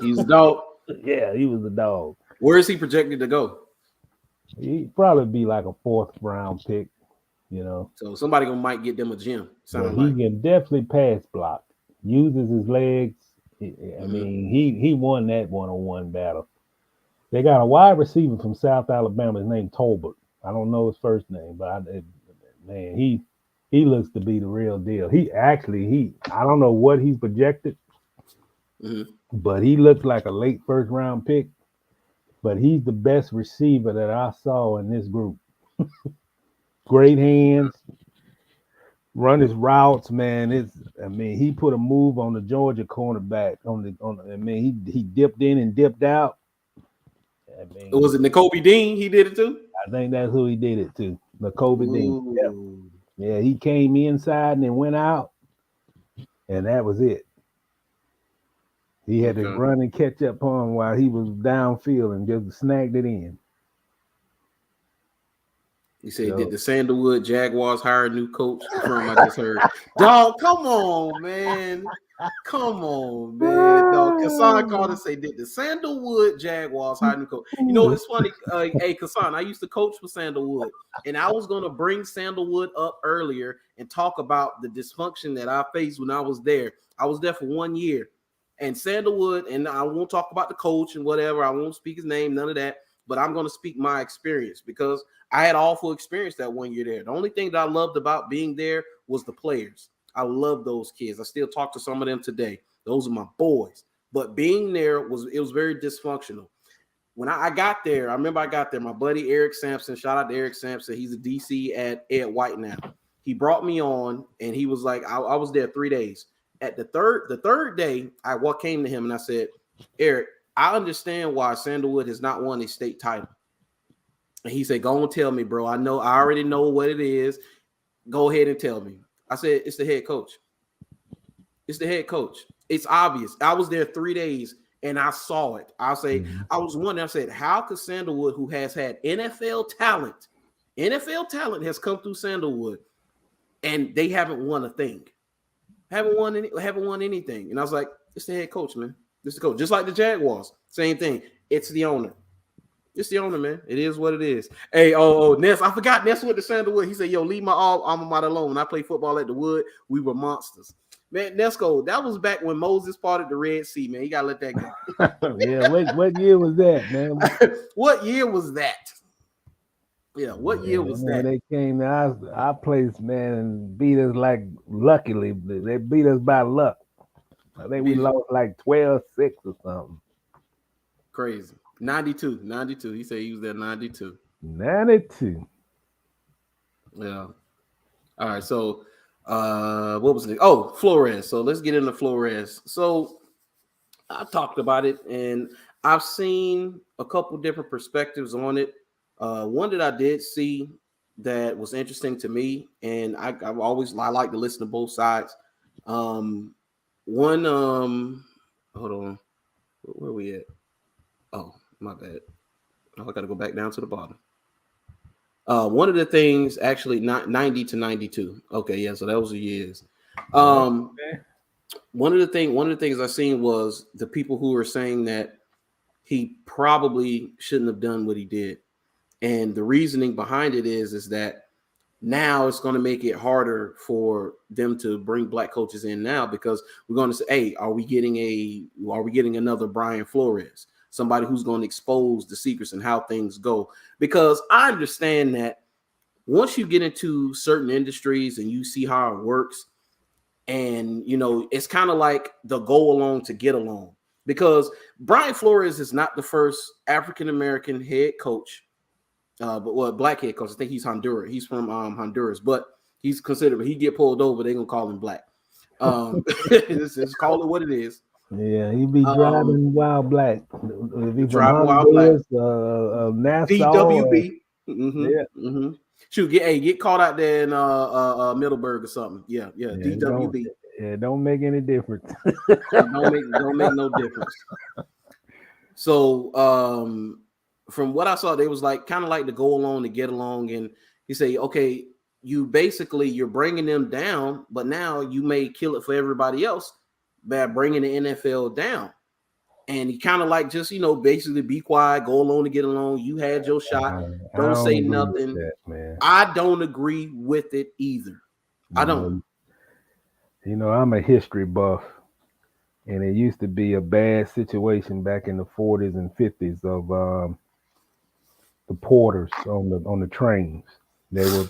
He's a dog. Yeah, he was a dog. Where is he projected to go? He'd probably be like a 4th round pick, So somebody might get them a gym. He can definitely pass block. Uses his legs. I mean, he won that 1-on-1 battle. They got a wide receiver from South Alabama. His name's Tolbert. I don't know his first name, but he looks to be the real deal. I don't know what he's projected, but he looks like a late 1st round pick. But he's the best receiver that I saw in this group. Great hands, run his routes, man. He put a move on the Georgia cornerback. He dipped in and dipped out. Was it N'Kobe Dean? He did it too? I think that's who he did it to. N'Kobe Dean. Yep. Yeah, he came inside and then went out, and that was it. He had to run and catch up on him while he was downfield and just snagged it in. You say, did the Sandalwood Jaguars hire a new coach? From I just heard. Dog, come on, man. Come on, man. No, Kassan called and say, did the Sandalwood Jaguars hire new coach? You know, it's funny. Hey, Kassan, I used to coach for Sandalwood, and I was going to bring Sandalwood up earlier and talk about the dysfunction that I faced when I was there. I was there for 1 year. And Sandalwood, and I won't talk about the coach and whatever. I won't speak his name, none of that. But I'm going to speak my experience because I had awful experience that 1 year there. The only thing that I loved about being there was the players. I love those kids. I still talk to some of them today. Those are my boys. But being there was very dysfunctional. When I got there, I remember I got there. My buddy Eric Sampson, shout out to Eric Sampson. He's a DC at Ed White now. He brought me on, and he was like, I was there 3 days. At the third day, I came to him and I said, Eric, I understand why Sandalwood has not won a state title. And he said, go and tell me, bro. I already know what it is. Go ahead and tell me. I said, it's the head coach. It's the head coach. It's obvious. I was there 3 days and I saw it. I say, I was wondering, I said, how could Sandalwood, who has had NFL talent has come through Sandalwood and they haven't won a thing. Haven't won anything. And I was like, it's the head coach, man. It's the coach. Just like the Jaguars. Same thing. It's the owner. It's the owner, man. It is what it is. Hey, Ness, I forgot Ness went to Sandalwood. He said, yo, leave my alma mater alone. When I played football at the Wood, we were monsters. Man, Nesco, that was back when Moses parted the Red Sea, man. You got to let that go. Yeah, what year was that, man? What year was that? Yeah, what year was that? They came to our place, man, and beat us like luckily. They beat us by luck. I think we lost like 12-6 or something. Crazy. 92. He said he was there 92. 92. Yeah. All right. So, what was it? Oh, Flores. So let's get into Flores. So I talked about it, and I've seen a couple different perspectives on it. One that I did see that was interesting to me, and I like to listen to both sides. Hold on. Where are we at? Oh, my bad. I got to go back down to the bottom. One of the things, actually, not 90 to 92. Okay, yeah, so that was the years. One of the things I seen was the people who were saying that he probably shouldn't have done what he did, and the reasoning behind it is that now it's going to make it harder for them to bring black coaches in now because we're going to say, hey, are we getting another Brian Flores? Somebody who's going to expose the secrets and how things go. Because I understand that once you get into certain industries and you see how it works, and, it's kind of like the go along to get along. Because Brian Flores is not the first African-American head coach, black head coach. I think he's Honduran. He's from Honduras, but he's considered, when he get pulled over, they're going to call him black. Just call it what it is. Yeah, he be driving wild black. If he's driving wild black. Nassau. DWB. Yeah. Mm-hmm. Shoot, get caught out there in Middleburg or something. Yeah, DWB. Don't make any difference. don't make no difference. So, from what I saw, they was like kind of like to go along to get along, and he say, okay, you're bringing them down, but now you may kill it for everybody else by bringing the NFL down. And he kind of like just, basically be quiet, go along to get along. You had your shot. Don't say nothing. Man. I don't agree with it either. I don't. I'm a history buff, and it used to be a bad situation back in the 40s and 50s of the porters on the trains. They were,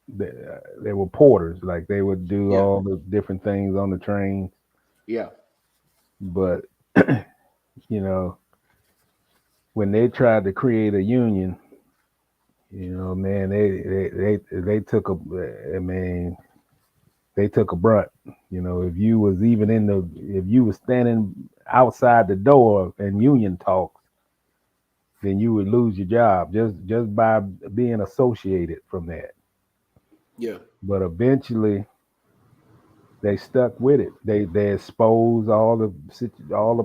they were porters. Like they would do all the different things on the trains. Yeah. But, when they tried to create a union, man, they took a brunt. If you was standing outside the door and union talks, then you would lose your job just by being associated from that. Yeah. But eventually, they stuck with it. They exposed all the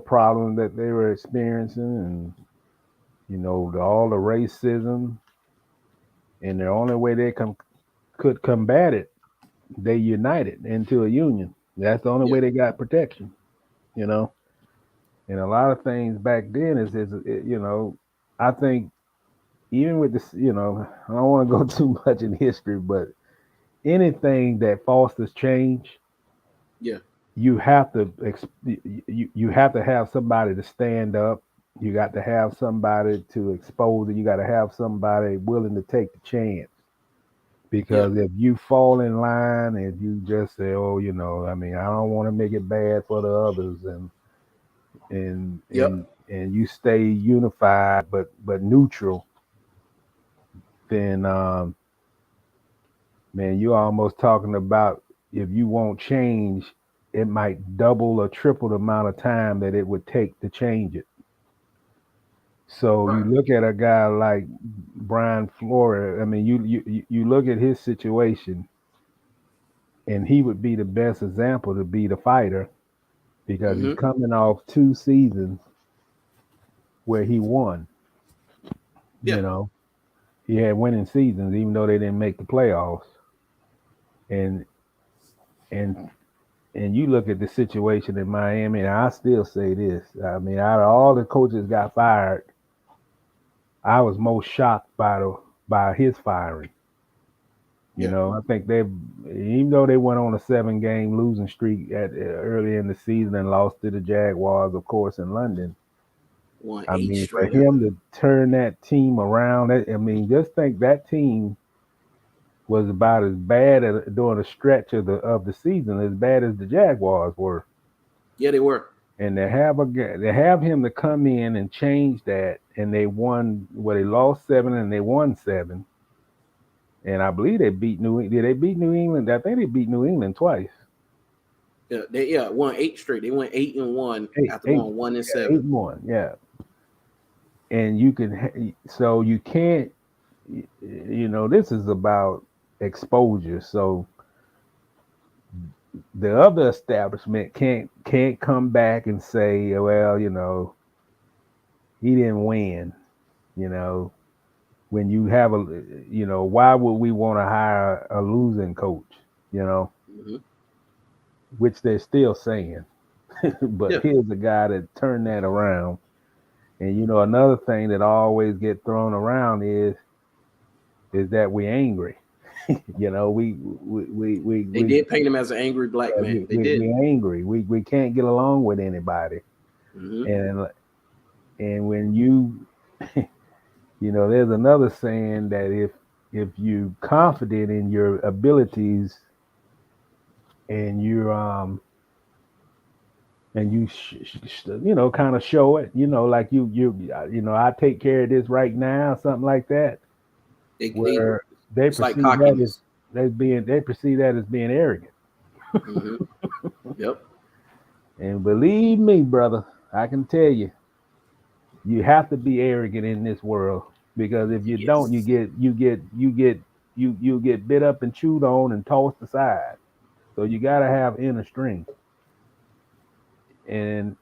problems that they were experiencing, and all the racism. And the only way they could combat it, they united into a union. That's the only way they got protection, you know. And a lot of things back then I think even with this, I don't want to go too much in history, but anything that fosters change, you have to you have to have somebody to stand up. You got to have somebody to expose it. You got to have somebody willing to take the chance. Because if you fall in line and you just say, "Oh, I don't want to make it bad for the others," and you stay unified but neutral, then man, you're almost talking about if you won't change, it might double or triple the amount of time that it would take to change it. So you look at a guy like Brian Flores. I mean, you look at his situation, and he would be the best example to be the fighter because he's coming off 2 seasons where he won. He had winning seasons, even though they didn't make the playoffs. And you look at the situation in Miami, and I still say this. I mean, out of all the coaches got fired, I was most shocked by his firing. I think even though they went on a 7-game losing streak early in the season and lost to the Jaguars, of course, in London. I mean, for him to turn that team around, just think that team was about as bad during a stretch of the season as bad as the Jaguars were. Yeah, they were. And to have him to come in and change that, and they won. Well, they lost 7 and they won 7. And I believe they beat New England. Did they beat New England? I think they beat New England twice. Yeah, they won 8 straight. They went 8-1 after going 1-7. 8-1, yeah. And you can't. This is about exposure. So the other establishment can't come back and say, well, he didn't win. When you have why would we want to hire a losing coach? Which they're still saying. But here's a guy that turned that around. And another thing that always get thrown around is that we're angry. We did paint him as an angry black man. We're angry. We can't get along with anybody. And when you there's another saying that if you confident in your abilities and you're and you kind of show it, like I take care of this right now, something like that. They perceive that as being arrogant. Yep. And believe me, brother, I can tell you have to be arrogant in this world, because if you don't, you get bit up and chewed on and tossed aside. So you got to have inner strength. And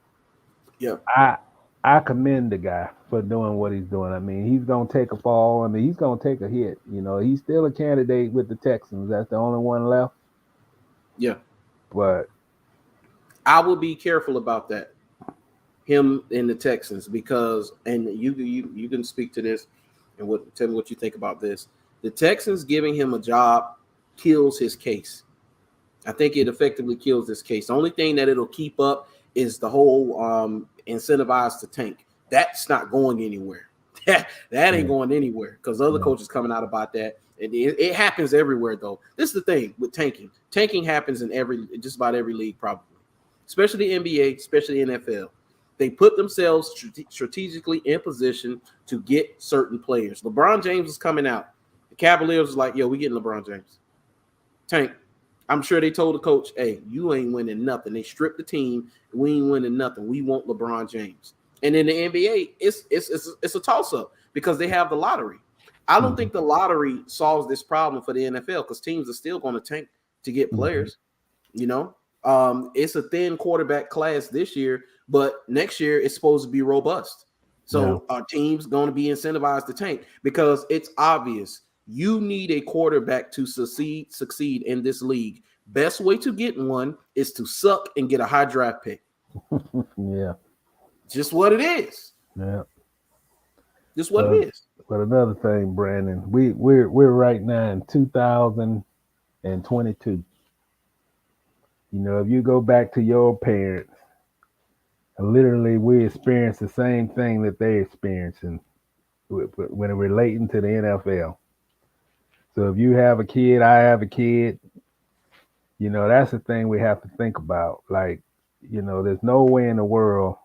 I commend the guy for doing what he's doing. I mean, he's gonna take a fall. I mean, he's gonna take a hit. He's still a candidate with the Texans. That's the only one left. Yeah. But I will be careful about that. Him and the Texans, because, and you can speak to this and tell me what you think about this. The Texans giving him a job kills his case. I think it effectively kills this case. The only thing that it'll keep up is the whole incentivized to tank. That's not going anywhere. That ain't going anywhere, because other coaches coming out about that. It happens everywhere, though. This is the thing with tanking. Tanking happens in just about every league, probably, especially the NBA, especially NFL. They put themselves strategically in position to get certain players. LeBron James is coming out. The Cavaliers was like, yo, we getting LeBron James. Tank. I'm sure they told the coach, hey, you ain't winning nothing. They stripped the team. We ain't winning nothing. We want LeBron James. And in the NBA, it's a toss-up because they have the lottery. I don't think the lottery solves this problem for the NFL, because teams are still going to tank to get players. It's a thin quarterback class this year, but next year it's supposed to be robust. So our team's going to be incentivized to tank, because it's obvious you need a quarterback to succeed in this league. Best way to get one is to suck and get a high draft pick. Yeah. Just what it is. Yeah. Just what it is. But another thing, Brandon, we're right now in 2022. You know, if you go back to your parents, literally we experience the same thing that they're experiencing when relating to the NFL. So if you have a kid, I have a kid, you know, that's the thing we have to think about. Like, you know, there's no way in the world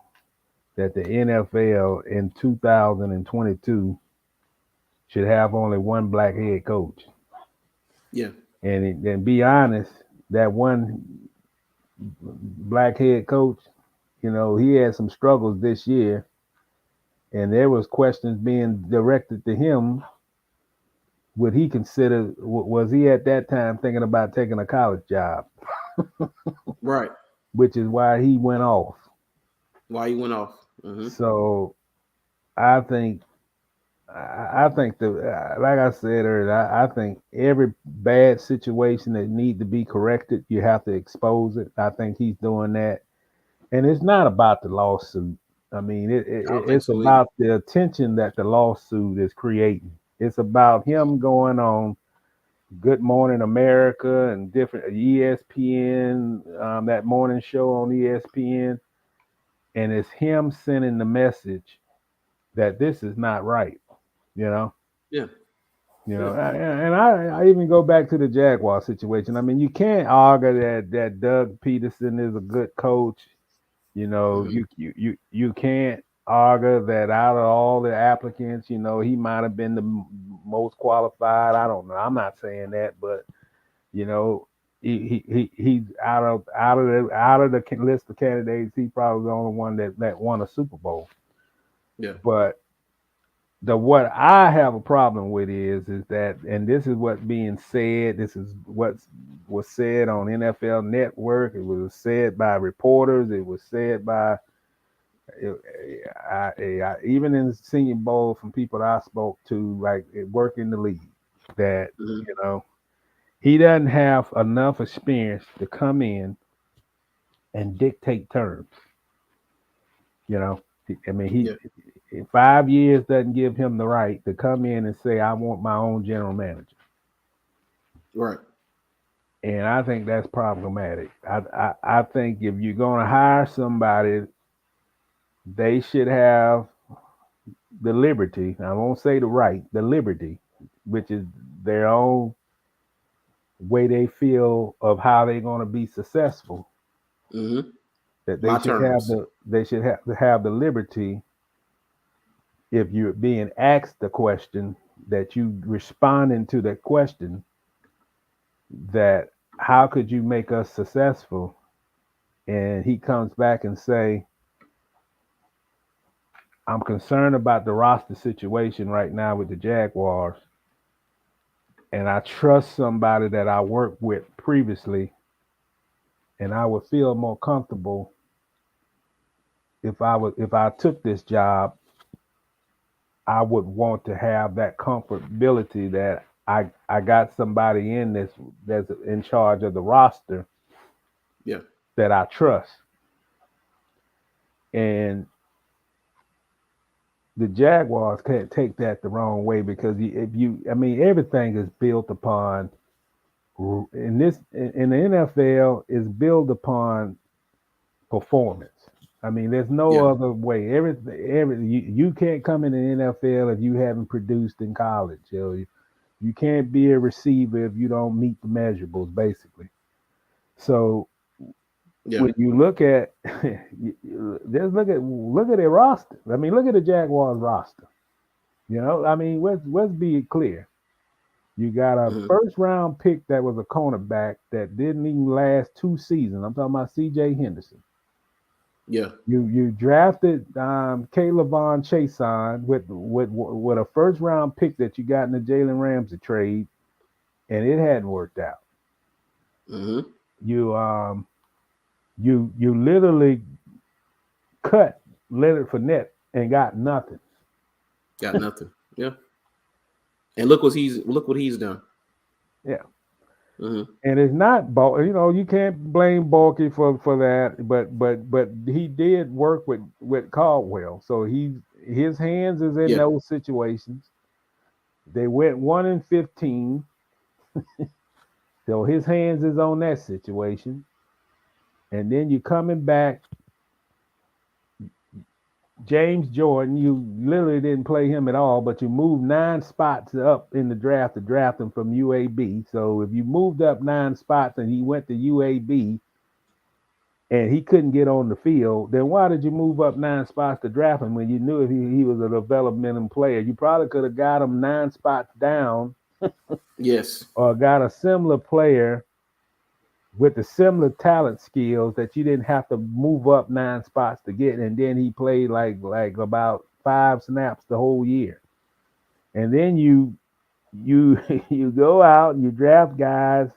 that the NFL in 2022 should have only one black head coach. Yeah. And be honest, that one black head coach, you know, he had some struggles this year, and there was questions being directed to him. Would he consider? Was he at that time thinking about taking a college job? Right. Which is why he went off. Why he went off. Mm-hmm. So I think the like I said earlier, I think every bad situation that need to be corrected, you have to expose it. I think he's doing that, and it's not about the lawsuit. I mean, it's about the attention that the lawsuit is creating. It's about him going on Good Morning America and different ESPN, that morning show on ESPN, and it's him sending the message that this is not right. You know. Yeah. You know, and I even go back to the Jaguar situation. I mean, you can't argue that Doug Peterson is a good coach. You know, you can't argue that out of all the applicants, you know, he might have been the most qualified. I don't know. I'm not saying that, but you know, he's out of the list of candidates. He's probably the only one that won a Super Bowl. Yeah. But what I have a problem with is that, and this is what's being said. This is what was said on NFL Network. It was said by reporters. It was said by even in the Senior Bowl from people that I spoke to, like work in the league, that you know he doesn't have enough experience to come in and dictate terms. You know, I mean, 5 years doesn't give him the right to come in and say, I want my own general manager. Right. And I think that's problematic. I think if you're going to hire somebody, they should have the liberty, I won't say the right, the liberty, which is their own way they feel of how they're going to be successful. Mm-hmm. That they should have the liberty, if you're being asked the question, that you responding to that question, that how could you make us successful? And he comes back and say, I'm concerned about the roster situation right now with the Jaguars, and I trust somebody that I worked with previously, and I would feel more comfortable if I took this job. I would want to have that comfortability that I got somebody in that's in charge of the roster, that I trust. And the Jaguars can't take that the wrong way, because everything is built upon, in the NFL is built upon performance. I mean, there's no other way. You can't come in the NFL if you haven't produced in college. You can't be a receiver if you don't meet the measurables, basically. So when you look at just look at their roster. I mean, look at the Jaguars roster. You know, I mean, let's be clear. You got a first round pick that was a cornerback that didn't even last 2 seasons. I'm talking about C.J. Henderson. Yeah. You drafted Caleb Von Chason with a first round pick that you got in the Jalen Ramsey trade, and it hadn't worked out. Mm-hmm. You literally cut Leonard Fournette and got nothing. Got nothing. Yeah. And look what he's done. Yeah. Mm-hmm. And it's not Bulky. You can't blame Bulky for that. But he did work with Caldwell, so his hands is in those situations. They went 1-15, so his hands is on that situation. And then you coming back, James Jordan. You literally didn't play him at all, but you moved 9 spots up in the draft to draft him from UAB. So if you moved up 9 spots and he went to UAB and he couldn't get on the field, then why did you move up 9 spots to draft him when you knew if he was a developmental player? You probably could have got him 9 spots down. Yes. Or got a similar player with the similar talent skills that you didn't have to move up 9 spots to get, and then he played like about 5 snaps the whole year. And then you you go out and you draft guys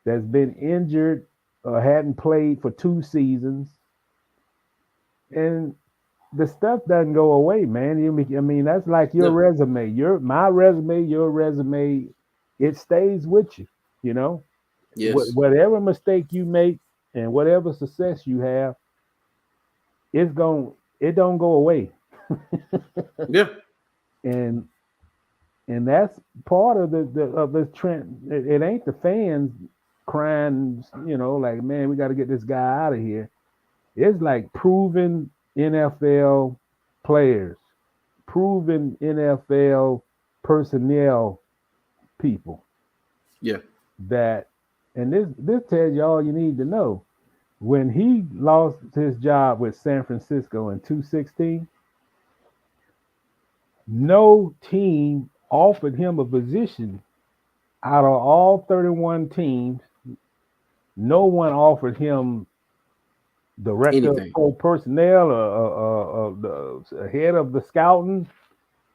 that's been injured or hadn't played for 2 seasons, and the stuff doesn't go away, man. I mean, that's like your resume. My resume, your resume, it stays with you, Yes. Whatever mistake you make and whatever success you have, it don't go away. Yeah. And that's part of the trend. It ain't the fans crying, like, man, we got to get this guy out of here. It's like proven NFL players, proven NFL personnel people. Yeah. And this tells you all you need to know. When he lost his job with San Francisco in 2016, no team offered him a position out of all 31 teams. No one offered him director of personnel or the head of the scouting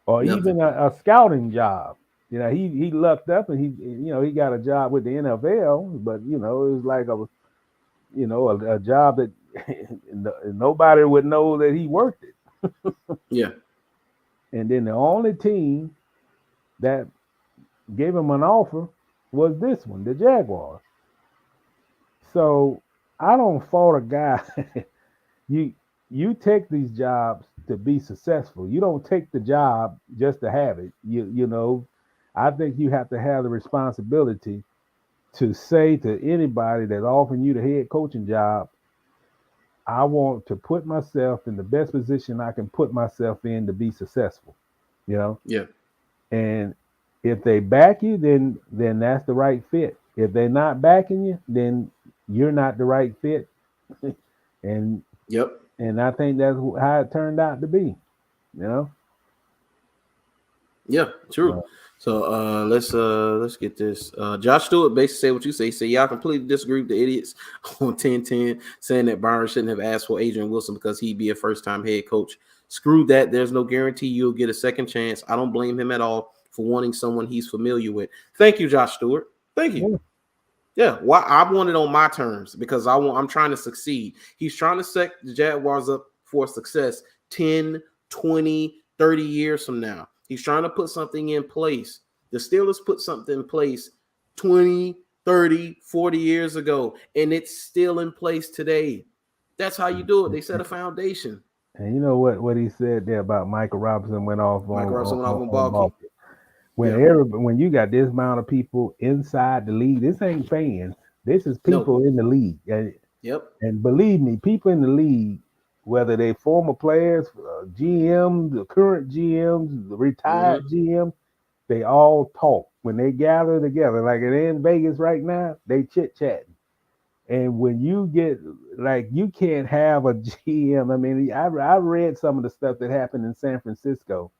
or even a scouting job. He lucked up and he got a job with the NFL, but it was like a job that nobody would know that he worked it. Yeah. And then the only team that gave him an offer was this one, the Jaguars. So I don't fault a guy. You take these jobs to be successful. You don't take the job just to have it. I think you have to have the responsibility to say to anybody that's offering you the head coaching job, I want to put myself in the best position I can put myself in to be successful. Yeah. And if they back you, then that's the right fit. If they're not backing you, then you're not the right fit. And and I think that's how it turned out to be. Yeah, true. So let's get this. Josh Stewart basically said what you say. He said, y'all completely disagree with the idiots on 1010 saying that Byron shouldn't have asked for Adrian Wilson because he'd be a first-time head coach. Screw that. There's no guarantee you'll get a second chance. I don't blame him at all for wanting someone he's familiar with. Thank you, Josh Stewart. Thank you. Yeah, well, I want it on my terms because I'm trying to succeed. He's trying to set the Jaguars up for success 10, 20, 30 years from now. He's trying to put something in place. The Steelers put something in place 20, 30, 40 years ago, and it's still in place today. That's how you do it. They set a foundation. And you know what he said there about Michael Robinson went off on Balky. When you got this amount of people inside the league, this ain't fans. This is people in the league. And believe me, people in the league, whether they former players, GMs, the current GMs, the retired GMs, they all talk. When they gather together, like they're in Vegas right now, they chit-chatting. And when you get, you can't have a GM. I mean, I read some of the stuff that happened in San Francisco.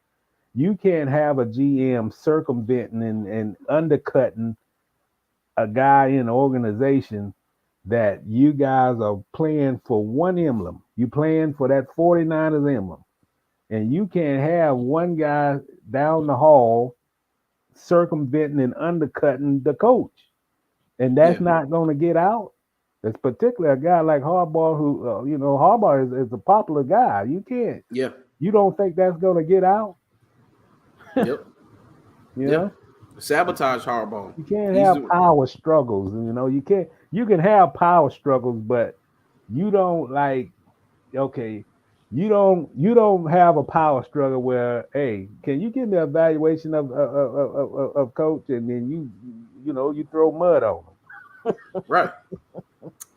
You can't have a GM circumventing and undercutting a guy in an organization that you guys are playing for one emblem. You playing for that 49ers emblem. And you can't have one guy down the hall circumventing and undercutting the coach. And that's not going to get out. It's particularly a guy like Harbaugh who, Harbaugh is a popular guy. You can't. Yeah. You don't think that's going to get out? Yep. Sabotage Harbaugh. You can't have power struggles. You know, you can't. You can have power struggles, but you don't like. Okay, you don't have a power struggle where, hey, can you give me an evaluation of coach, and then you throw mud on them. Right.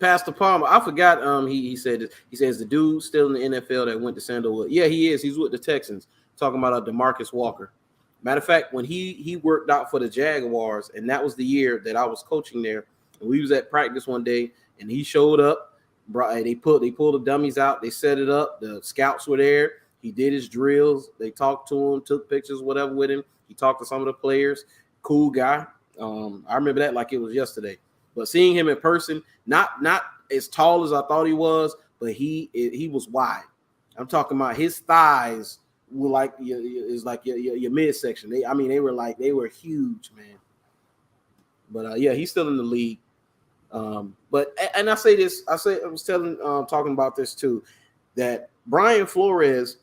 Pastor Palmer, I forgot. He said this. He says the dude still in the NFL that went to Sandalwood. Yeah, he is. He's with the Texans. Talking about DeMarcus Walker. Matter of fact, when he worked out for the Jaguars, and that was the year that I was coaching there, and we was at practice one day, and he showed up. They pulled the dummies out. They set it up. The scouts were there. He did his drills. They talked to him, took pictures, whatever with him. He talked to some of the players. Cool guy. I remember that like it was yesterday. But seeing him in person, not as tall as I thought he was, but he was wide. I'm talking about his thighs were like your midsection. They were huge, man. But yeah, he's still in the league. But I say this, I was talking about this too, that Brian Flores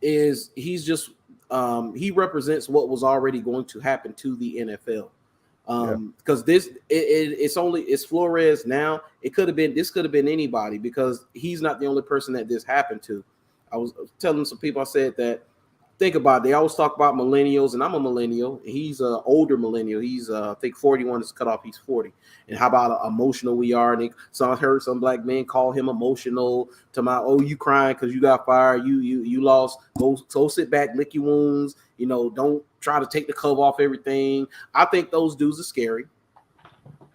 he represents what was already going to happen to the NFL. Because it's Flores now. This could have been anybody, because he's not the only person that this happened to. I was telling some people, I said that, think about it, they always talk about millennials, and I'm a millennial. He's an older millennial. He's I think 41 is cut off. He's 40. And how about emotional we are? And I heard some black men call him emotional. To my, oh, you crying because you got fired. You lost. Go sit back, lick your wounds. Don't try to take the cover off everything. I think those dudes are scary.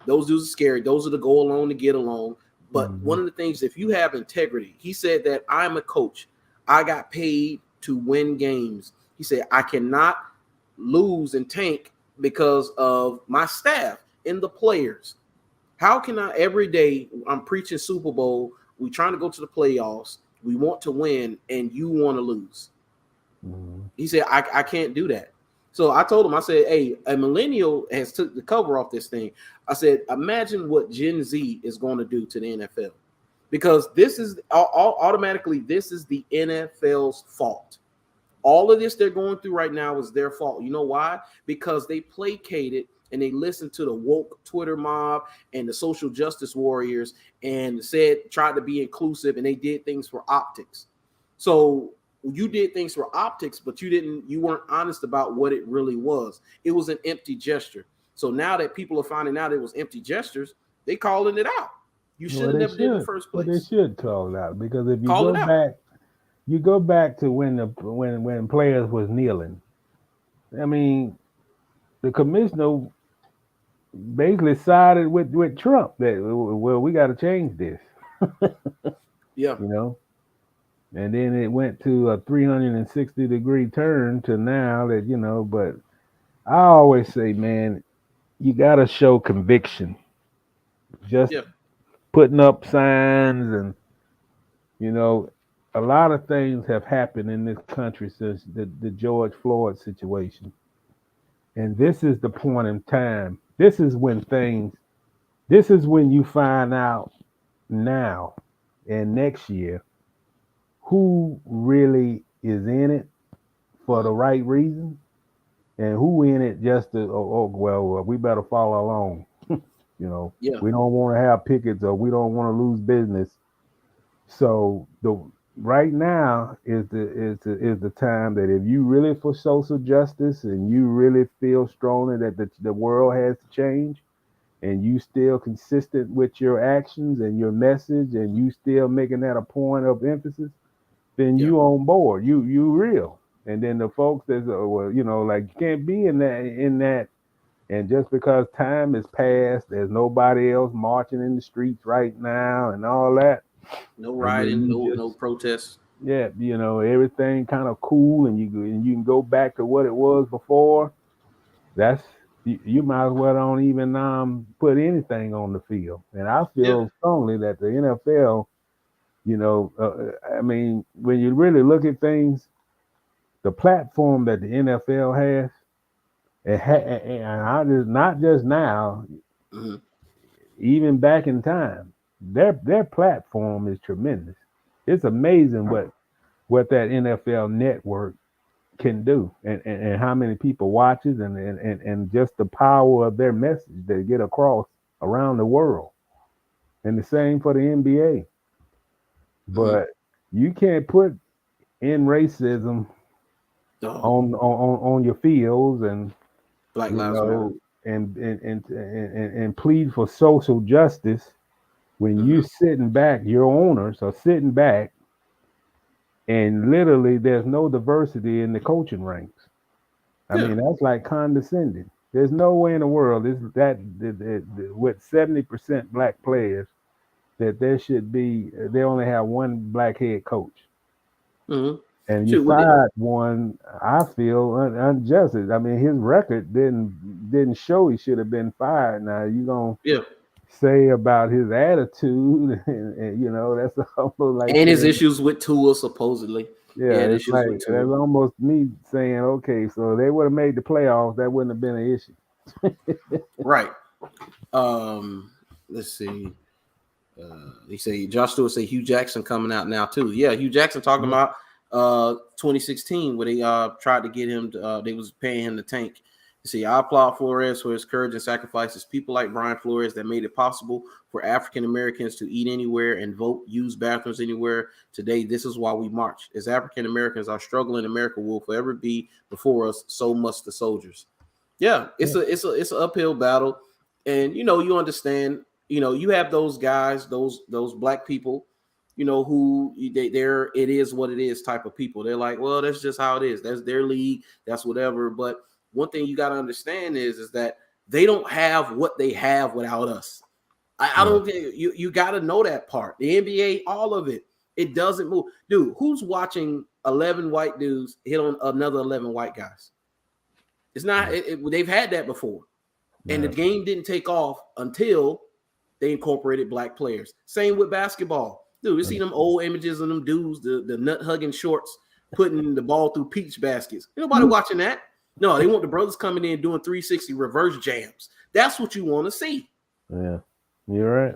Those are the go along to get along. But one of the things, if you have integrity, he said that I'm a coach. I got paid to win games. He said, I cannot lose and tank because of my staff and the players. How can I, every day I'm preaching Super Bowl, we trying to go to the playoffs, we want to win, and you want to lose? He said, I can't do that. So I told him, I said, hey, a millennial has took the cover off this thing. I said, imagine what Gen Z is going to do to the NFL. Because this is automatically, this is the NFL's fault. All of this they're going through right now is their fault. You know why? Because they placated and they listened to the woke Twitter mob and the social justice warriors and tried to be inclusive, and they did things for optics. So you did things for optics, but you weren't honest about what it really was. It was an empty gesture. So now that people are finding out it was empty gestures, they calling it out. You should have never did in the first place. But they should call it out, because if you go back to when players was kneeling. I mean, the commissioner basically sided with Trump that, well, we got to change this. Yeah. And then it went to a 360-degree turn to now that, but I always say, man, you got to show conviction. Just putting up signs and, a lot of things have happened in this country since the George Floyd situation. And this is the point in time. This is when you find out now and next year who really is in it for the right reason and who in it just to, we better follow along. We don't want to have pickets, or we don't want to lose business. So right now is the time that if you really for social justice and you really feel strongly that the world has to change, and you still consistent with your actions and your message, and you still making that a point of emphasis, then you on board. You real. And then the folks that's you can't be in that. And just because time has passed, there's nobody else marching in the streets right now and all that. No rioting, no protests. Yeah, everything kind of cool, and you can go back to what it was before. That's you might as well don't even put anything on the field. And I feel strongly that the NFL, I mean, when you really look at things, the platform that the NFL has, and not just now, even back in time, their platform is tremendous. It's amazing what that NFL network can do, and how many people watches, and just the power of their message they get across around the world. And the same for the NBA. But you can't put in racism on your fields and Black Lives Matter and plead for social justice when you sitting back, your owners are sitting back, and literally there's no diversity in the coaching ranks. I mean, that's like condescending. There's no way in the world with 70% black players that there should be. They only have one black head coach, and you fired one. I feel unjust. I mean, his record didn't show he should have been fired. Now you gonna say about his attitude, and you know that's almost like and his issues with Tua supposedly. Yeah, it's like that's almost me saying, okay, so they would have made the playoffs. That wouldn't have been an issue. Right. Let's see. He say Josh Stewart say Hugh Jackson coming out now too. Yeah, Hugh Jackson talking about 2016 where they tried to get him. They was paying him to tank. See, I applaud Flores for his courage and sacrifices. People like Brian Flores that made it possible for African Americans to eat anywhere and vote, use bathrooms anywhere. Today, this is why we march. As African Americans, our struggle in America will forever be before us. So must the soldiers. Yeah, it's an uphill battle, and you understand. You have those guys, those black people, who they're it is what it is type of people. They're like, well, that's just how it is. That's their league. That's whatever. But one thing you got to understand is that they don't have what they have without us. I don't think you got to know that part. The NBA, all of it, it doesn't move. Dude, who's watching 11 white dudes hit on another 11 white guys? It's not. They've had that before, and the game didn't take off until they incorporated black players. Same with basketball. Dude, you see them old images of them dudes, the nut hugging shorts, putting the ball through peach baskets. Ain't nobody watching that. No, they want the brothers coming in doing 360 reverse jams. That's what you want to see. Yeah, you're right.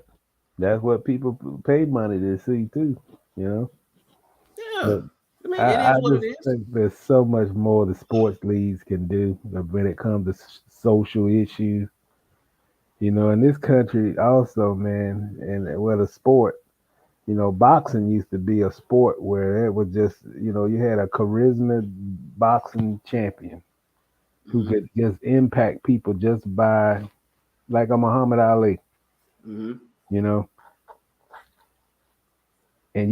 That's what people paid money to see too. Yeah. But I just think there's so much more the sports leagues can do when it comes to social issues. In this country also, man, and the sport, boxing used to be a sport where it was just, you had a charisma boxing champion who could just impact people just by, like a Muhammad Ali, and you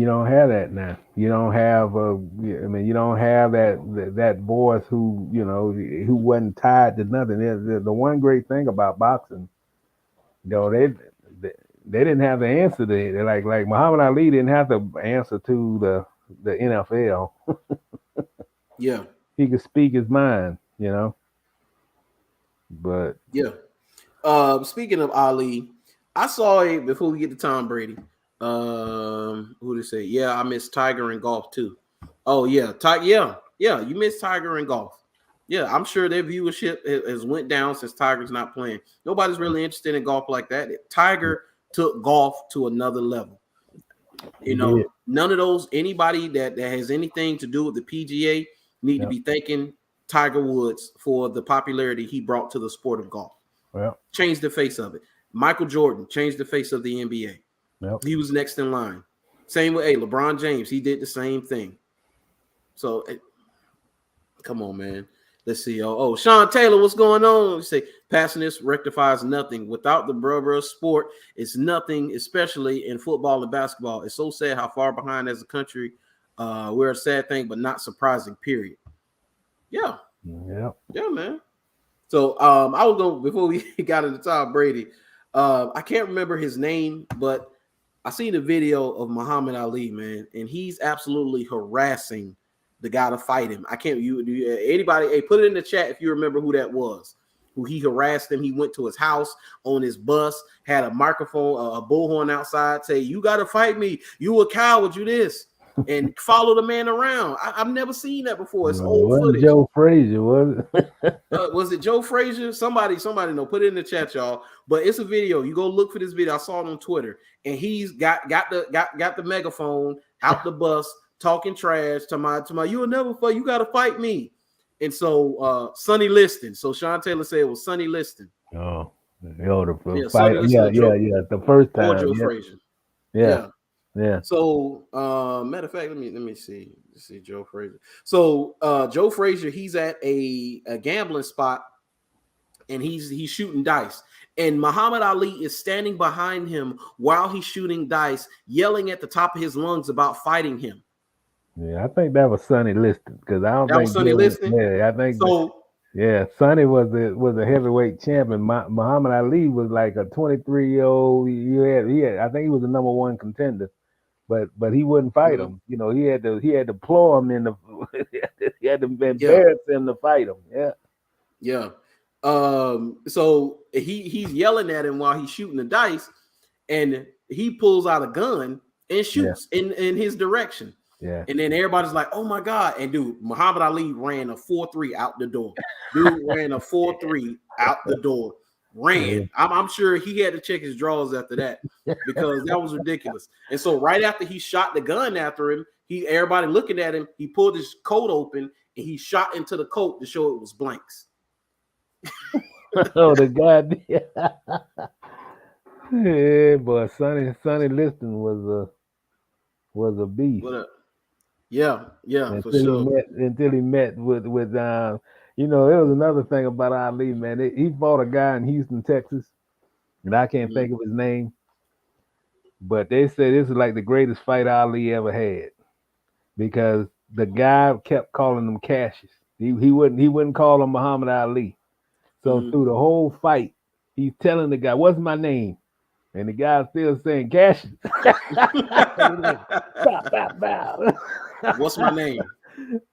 don't have that now. You don't have you don't have that voice who who wasn't tied to nothing. The one great thing about boxing, they didn't have the answer to it. Like Muhammad Ali didn't have to answer to the NFL. Yeah, he could speak his mind. But speaking of Ali, I saw it before we get to Tom Brady. Who did say? Yeah, I miss Tiger in golf too. Oh yeah, you miss Tiger in golf. Yeah, I'm sure their viewership has went down since Tiger's not playing. Nobody's really interested in golf like that. Tiger took golf to another level. None of those, anybody that has anything to do with the PGA need to be thanking Tiger Woods for the popularity he brought to the sport of golf. Changed the face of it. Michael Jordan changed the face of the NBA. He was next in line. Same with LeBron James. He did the same thing. So, come on, man. Let's see. Oh, Sean Taylor, what's going on? You say passionate rectifies nothing. Without the brother sport, it's nothing, especially in football and basketball. It's so sad how far behind as a country. We're a sad thing, but not surprising, period. Yeah, man. So I was going before we got into Tom Brady. I can't remember his name, but I seen a video of Muhammad Ali, man, and he's absolutely harassing the guy to fight him. I can't. Anybody? Hey, put it in the chat if you remember who that was. Who he harassed him. He went to his house on his bus, had a microphone, a bullhorn outside, say, "You got to fight me. You a coward. You this." And follow the man around. I've never seen that before. It's old footage. Joe Frazier, was it? Was it Joe Frazier? Somebody know. Put it in the chat, y'all. But it's a video. You go look for this video. I saw it on Twitter, and he's got the megaphone out the bus, talking trash to my. You'll never fight. You got to fight me. And so Sonny Liston. So Sean Taylor said it was Sonny Liston. Oh, the fight. Yeah. The first time. Or Joe Frazier. Yeah. So matter of fact, let me see. Let's see Joe Frazier. So Joe Frazier, he's at a gambling spot and he's shooting dice. And Muhammad Ali is standing behind him while he's shooting dice, yelling at the top of his lungs about fighting him. Yeah, I think that was Sonny Liston because I don't that think was Sonny Liston. Yeah, I think so. Sonny was a heavyweight champion. Muhammad Ali was like a 23-year-old. I think he was the number one contender, but he wouldn't fight him. You know, he had to plow him in the. He had to embarrass him to fight him. Yeah. So he's yelling at him while he's shooting the dice, and he pulls out a gun and shoots in his direction. Yeah. And then everybody's like, oh my God. And dude, Muhammad Ali ran a 4-3 out the door. Dude ran a 4-3 out the door. Ran. I'm sure he had to check his drawers after that because that was ridiculous. And so right after he shot the gun after him, everybody looking at him, he pulled his coat open and he shot into the coat to show it was blanks. Oh, the God. Yeah, boy, Sonny Liston was a beast. What up? Yeah, until for sure. Until he met with you know, it was another thing about Ali, man. He fought a guy in Houston, Texas, and I can't think of his name, but they said this is like the greatest fight Ali ever had because the guy kept calling him Cassius. He wouldn't call him Muhammad Ali. So through the whole fight, he's telling the guy, "What's my name?" And the guy's still saying Cassius. What's my name?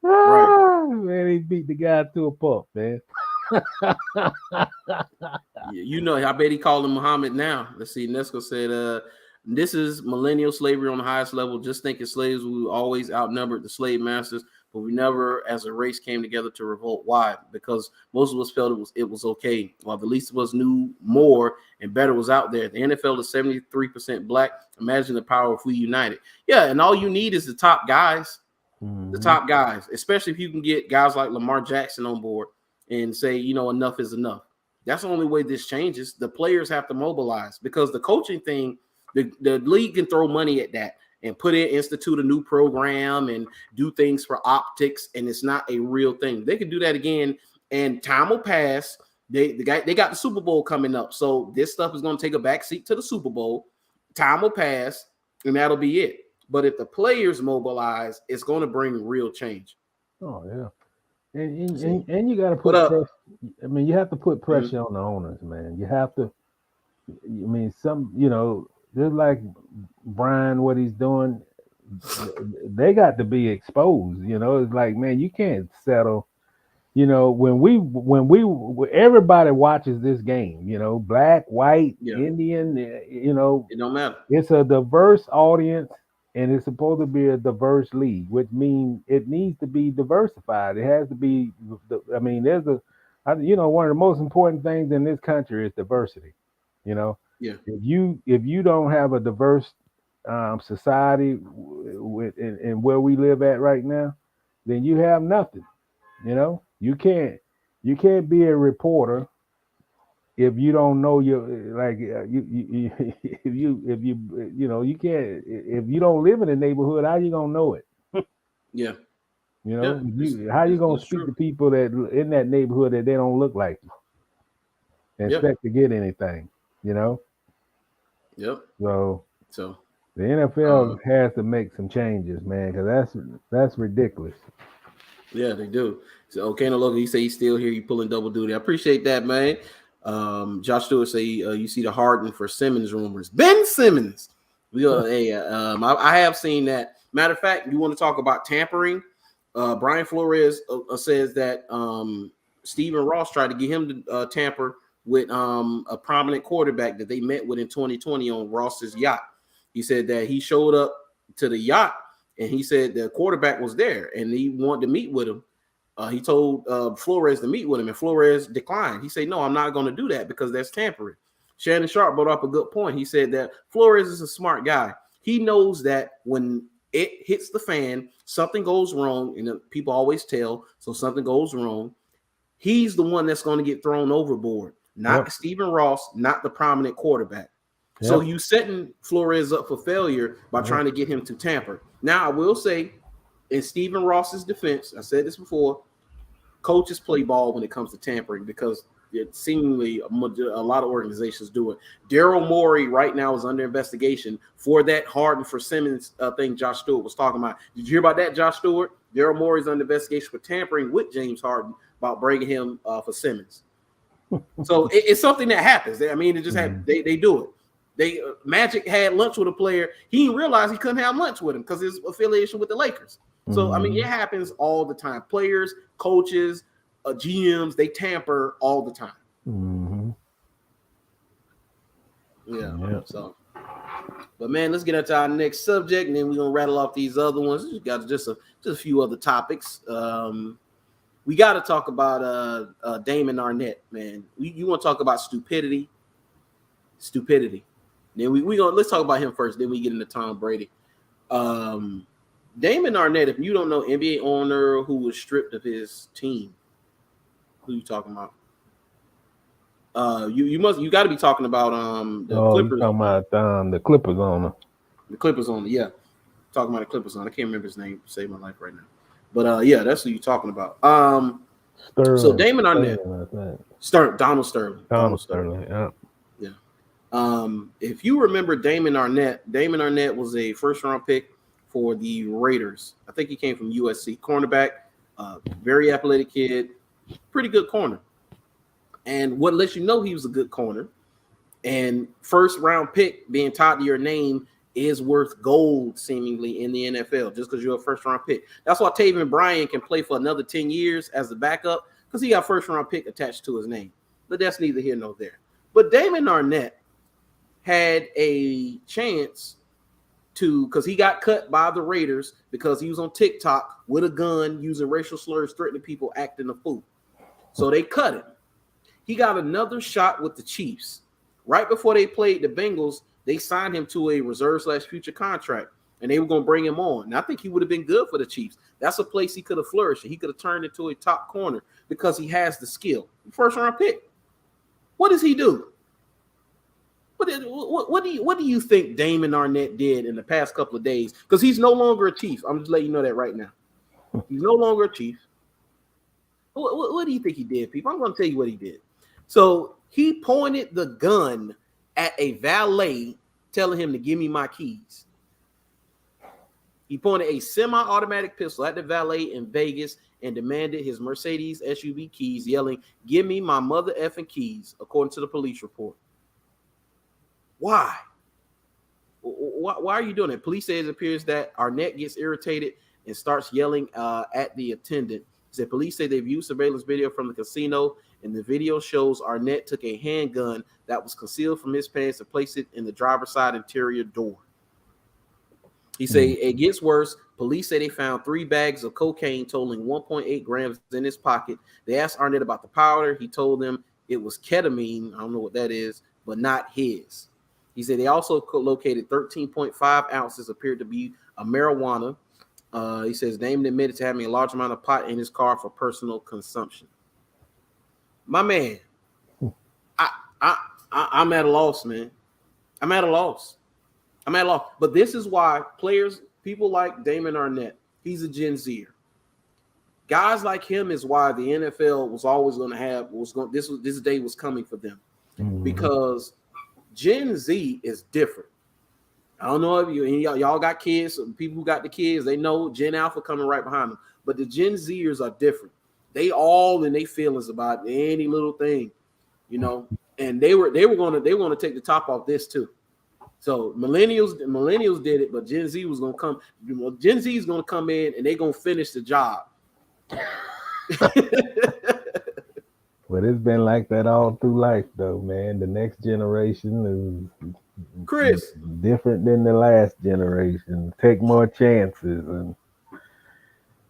Right. Man, he beat the guy to a pulp, man. You know, I bet he called him Muhammad now. Let's see. Nesco said, this is millennial slavery on the highest level. Just thinking slaves we always outnumbered the slave masters, but we never as a race came together to revolt. Why? Because most of us felt it was okay, while the least of us knew more and better was out there. The NFL is 73% black. Imagine the power if we united. Yeah, and all you need is the top guys. The top guys, especially if you can get guys like Lamar Jackson on board and say, you know, enough is enough. That's the only way this changes. The players have to mobilize because the coaching thing, the league can throw money at that and institute a new program and do things for optics, and it's not a real thing. They can do that again, and time will pass. They got the Super Bowl coming up, so this stuff is going to take a backseat to the Super Bowl. Time will pass, and that'll be it. But if the players mobilize, it's going to bring real change. Oh yeah, and you got to put pressure. I mean, you have to put pressure on the owners, man. You have to. I mean, just like Brian, what he's doing, they got to be exposed. You know, it's like, man, you can't settle. You know, when everybody watches this game, you know, black, white, Indian, you know, it don't matter. It's a diverse audience. And it's supposed to be a diverse league, which means it needs to be diversified. It has to be. I mean, one of the most important things in this country is diversity. You know, if you don't have a diverse society in where we live at right now, then you have nothing. You know, you can't be a reporter if you don't know you can't, if you don't live in the neighborhood, how you gonna know it? Yeah. You know, how you gonna speak to people that in that neighborhood that they don't look like you and expect to get anything, you know? Yep. So the NFL has to make some changes, man, because that's ridiculous. Yeah, they do. So okay, no longer, he say he's still here, you pulling double duty. I appreciate that, man. Josh Stewart say you see the Harden for Simmons rumors. Ben Simmons. I have seen that. Matter of fact, you want to talk about tampering? Brian Flores says that Stephen Ross tried to get him to tamper with a prominent quarterback that they met with in 2020 on Ross's yacht. He said that he showed up to the yacht and he said the quarterback was there and he wanted to meet with him. He told Flores to meet with him, and Flores declined. He said, no, I'm not going to do that because that's tampering. Shannon Sharp brought up a good point. He said that Flores is a smart guy. He knows that when it hits the fan, something goes wrong, and people always tell, so something goes wrong. He's the one that's going to get thrown overboard, not Stephen Ross, not the prominent quarterback. So you setting Flores up for failure by trying to get him to tamper. Now, I will say, in Stephen Ross's defense, I said this before, coaches play ball when it comes to tampering because it seemingly a lot of organizations do it. Daryl Morey right now is under investigation for that Harden for Simmons thing Josh Stewart was talking about. Did you hear about that, Josh Stewart? Daryl Morey's under investigation for tampering with James Harden about bringing him for Simmons. So it's something that happens. I mean, it just they do it. Magic had lunch with a player. He didn't realize he couldn't have lunch with him because his affiliation with the Lakers. So, I mean, it happens all the time. Players, coaches, GMs, they tamper all the time. Yeah. So, but man, let's get into our next subject, and then we're gonna rattle off these other ones. We got just a few other topics. We got to talk about Damon Arnett, man. You want to talk about stupidity? Then let's talk about him first. Then we get into Tom Brady. Damon Arnett, if you don't know, NBA owner who was stripped of his team. Who you talking about? You got to be talking about the Clippers. Talking about the Clippers owner. The Clippers owner, yeah. Talking about the Clippers owner. I can't remember his name. Save my life right now. But yeah, that's who you're talking about. Sterling, so Damon Arnett, Donald Sterling. Yeah. If you remember Damon Arnett was a first-round pick for the Raiders. I think he came from USC. Cornerback, very athletic kid, pretty good corner. And what lets you know he was a good corner, and first-round pick being tied to your name is worth gold, seemingly, in the NFL, just because you're a first-round pick. That's why Taven Bryan can play for another 10 years as the backup, because he got first-round pick attached to his name. But that's neither here nor there. But Damon Arnett had a chance to, because he got cut by the Raiders because he was on TikTok with a gun, using racial slurs, threatening people, acting a fool. So they cut him. He got another shot with the Chiefs. Right before they played the Bengals, they signed him to a reserve/future contract, and they were going to bring him on. And I think he would have been good for the Chiefs. That's a place he could have flourished. He could have turned into a top corner because he has the skill. First-round pick. What does he do? What do you think Damon Arnett did in the past couple of days? Because he's no longer a Chief. I'm just letting you know that right now. He's no longer a Chief. What do you think he did, people? I'm going to tell you what he did. So he pointed the gun at a valet, telling him to give me my keys. He pointed a semi-automatic pistol at the valet in Vegas and demanded his Mercedes SUV keys, yelling, "Give me my mother effing keys," according to the police report. Why? Why are you doing it? Police say it appears that Arnett gets irritated and starts yelling at the attendant. Said police say they viewed surveillance video from the casino, and the video shows Arnett took a handgun that was concealed from his pants and placed it in the driver's side interior door. He say it gets worse. Police say they found 3 bags of cocaine totaling 1.8 grams in his pocket. They asked Arnett about the powder. He told them it was ketamine. I don't know what that is, but not his. He said they also located 13.5 ounces appeared to be a marijuana. He says Damon admitted to having a large amount of pot in his car for personal consumption. My man, I'm at a loss, man. I'm at a loss. But this is why people like Damon Arnett, he's a Gen Zer. Guys like him is why the NFL was always going to have this day was coming for them, because Gen Z is different. I don't know if y'all got kids. People who got the kids, they know Gen Alpha coming right behind them. But the Gen Zers are different. They all in their feelings about any little thing, And they were going to take the top off this too. So millennials did it, but Gen Z was going to come. Gen Z is going to come in and they're going to finish the job. But it's been like that all through life, though, man. The next generation is different than the last generation. Take more chances, and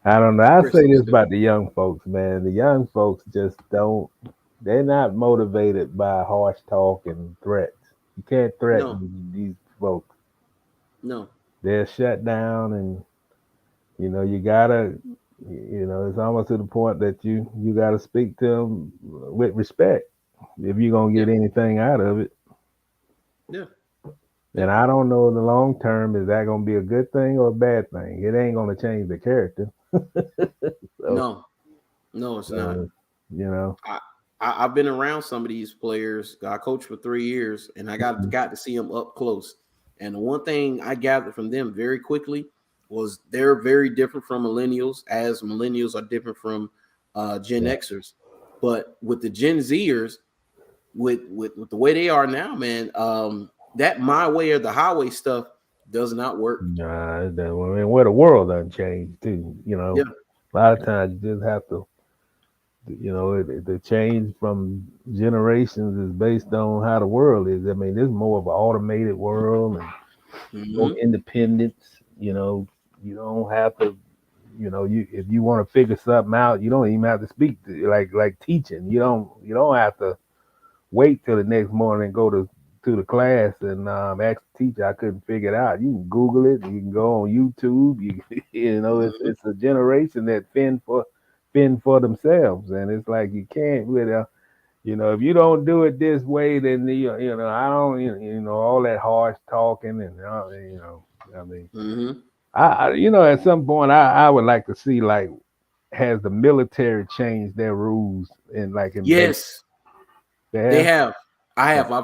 I don't know. I say this about the young folks, man. The young folks just don't. They're not motivated by harsh talk and threats. You can't threaten these folks. No. they're shut down, and you gotta, it's almost to the point that you gotta speak to them with respect if you're gonna get anything out of it. Yeah. And I don't know in the long term, is that going to be a good thing or a bad thing? It ain't going to change the character. No, it's not. I've been around some of these players. I coached for 3 years, and I got to see them up close. And the one thing I gathered from them very quickly was they're very different from millennials, as millennials are different from Gen Xers. But with the Gen Zers, with the way they are now, man, that my way or the highway stuff does not work. Nah, I mean, where the world done changed too. A lot of times you just have to, the change from generations is based on how the world is. I mean, it's more of an automated world and more independence. You don't have to. If you want to figure something out, you don't even have to speak to like teaching. You don't have to wait till the next morning and go to the class and ask the teacher. I couldn't figure it out. You can Google it. You can go on YouTube. It's a generation that fend for themselves, and it's like you can't really, if you don't do it this way, then I don't, all that harsh talking and I mean, I at some point I would like to see, like, has the military changed their rules in yes. They have. I have. I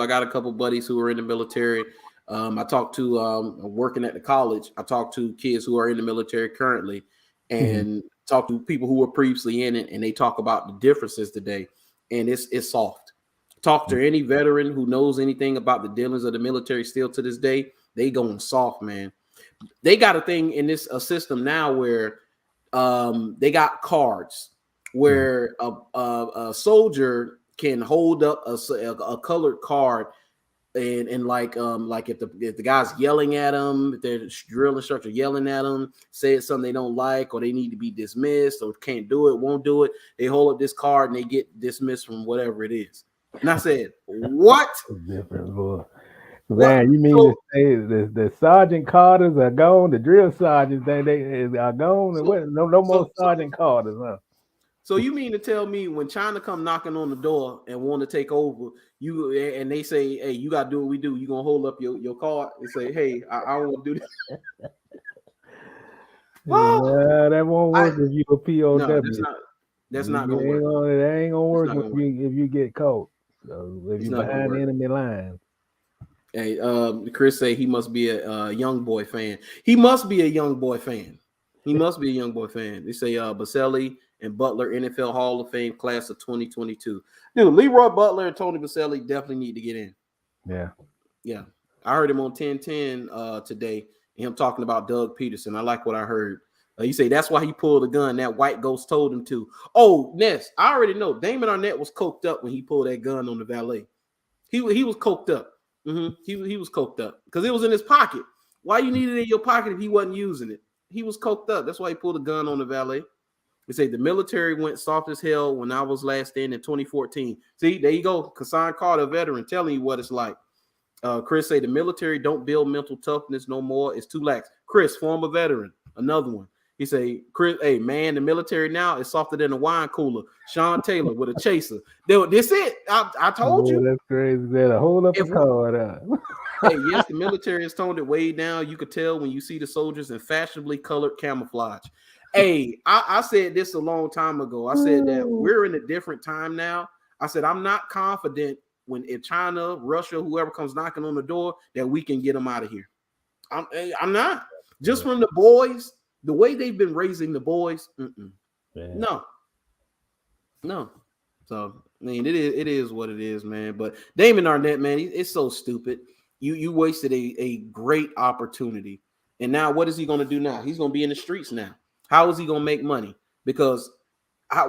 got a couple buddies who are in the military. I talked to working at the college. I talked to kids who are in the military currently, and talk to people who were previously in it, and they talk about the differences today. And it's soft. Talk to any veteran who knows anything about the dealings of the military still to this day. They going soft, man. They got a thing in this system now where they got cards where a soldier can hold up a colored card and like if the guy's yelling at them, if their drill instructor yelling at them, said something they don't like, or they need to be dismissed, or can't do it, won't do it, they hold up this card and they get dismissed from whatever it is. And I said, what? Different, boy. Man, you mean to say the Sergeant Carters are gone? The drill sergeants they are gone? No more Sergeant Carters, huh? So you mean to tell me when China come knocking on the door and want to take over, and they say, hey, you got to do what we do, you going to hold up your card and say, hey, I want to do this? That won't work if you a POW. No, that's not going to work. It ain't going to work if you get caught. So if you're behind enemy lines. Hey, Chris say he must be a young boy fan. He must be a young boy fan. They say Baselli and Butler, NFL Hall of Fame class of 2022. Dude, Leroy Butler and Tony Baselli definitely need to get in. Yeah. I heard him on 1010 today, him talking about Doug Peterson. I like what I heard. You say that's why he pulled the gun. That white ghost told him to. Oh, Ness, I already know. Damon Arnett was coked up when he pulled that gun on the valet. He was coked up. He was coked up because it was in his pocket. Why you need it in your pocket if he wasn't using it? He was coked up. That's why he pulled a gun on the valet. They say the military went soft as hell when I was last in 2014. See, there you go. Kassan Carter, veteran, telling you what it's like. Chris say the military don't build mental toughness no more. It's too lax. Chris, former veteran, another one. He say, Chris, hey, man, the military now is softer than a wine cooler. Sean Taylor with a chaser. This it. I told you. That's crazy. That hold up a card. Hey, yes, the military has toned it way down. You could tell when you see the soldiers in fashionably colored camouflage. Hey, I said this a long time ago. I said that we're in a different time now. I said I'm not confident if China, Russia, whoever comes knocking on the door, that we can get them out of here. I'm not. Just from the boys, the way they've been raising the boys, no. So I mean, it is what it is, man. But Damon Arnett, man, it's so stupid. You wasted a great opportunity, and now what is he going to do now? He's going to be in the streets now. How is he going to make money? Because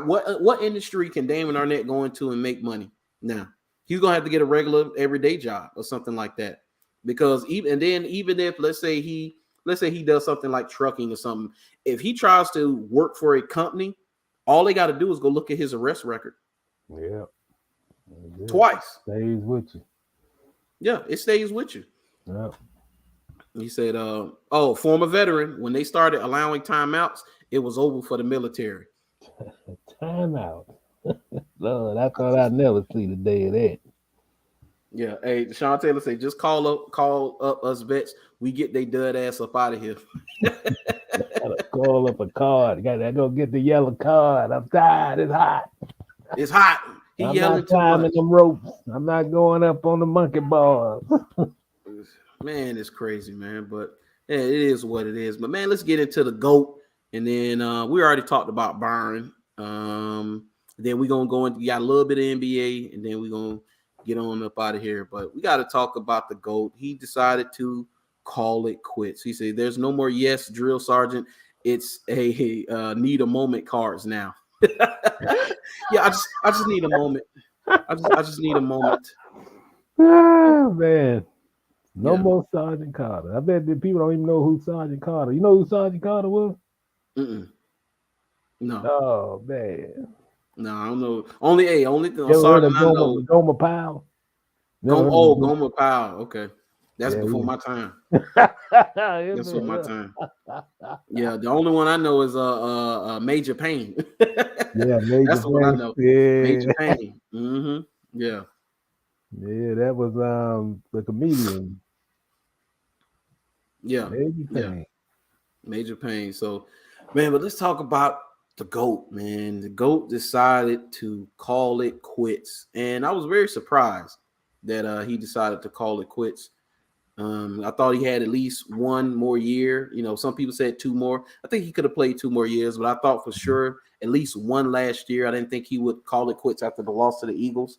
what industry can Damon Arnett go into and make money now? He's going to have to get a regular everyday job or something like that. Because even if let's say he does something like trucking or something, if he tries to work for a company, all they got to do is go look at his arrest record. Yeah. Twice. Stays with you. Yeah, it stays with you. Yeah. He said, former veteran, when they started allowing timeouts, it was over for the military. Timeout. Lord, I thought I'd never see the day of that. Yeah. Hey, Sean Taylor said, just call up us vets. We get they dud ass up out of here. Gotta call up a card. Gotta go get the yellow card. I'm tired. It's hot. It's hot. He I'm yelling not too climbing much. them ropes. I'm not going up on the monkey bars. Man, it's crazy, man. But yeah, it is what it is. But man, let's get into the GOAT. And then we already talked about Byron. Then we're gonna go into got a little bit of NBA, and then we're gonna get on up out of here. But we got to talk about the GOAT. He decided to call it quits. He said, "There's no more yes, drill sergeant. It's a need a moment cards now." Yeah, I just need a moment. I just need a moment. Oh, man. No more Sergeant Carter. I bet that people don't even know who Sergeant Carter. You know who Sergeant Carter was? No. Oh, man. No, I don't know. Only Sergeant I know. Gomer Powell. Gomer Powell. Okay. That's before my time. That's before my time. Yeah, the only one I know is Major Payne. Yeah, Major That's the one I know. Yeah. Major Payne. Mm-hmm. Yeah. Yeah, that was the comedian. Yeah. Major Payne. Yeah. Major Payne. So, man, but let's talk about the GOAT, man. The GOAT decided to call it quits. And I was very surprised that he decided to call it quits. I thought he had at least one more year. You know, some people said two more. I think he could have played 2 more years, but I thought for sure at least one last year. I didn't think he would call it quits after the loss to the Eagles.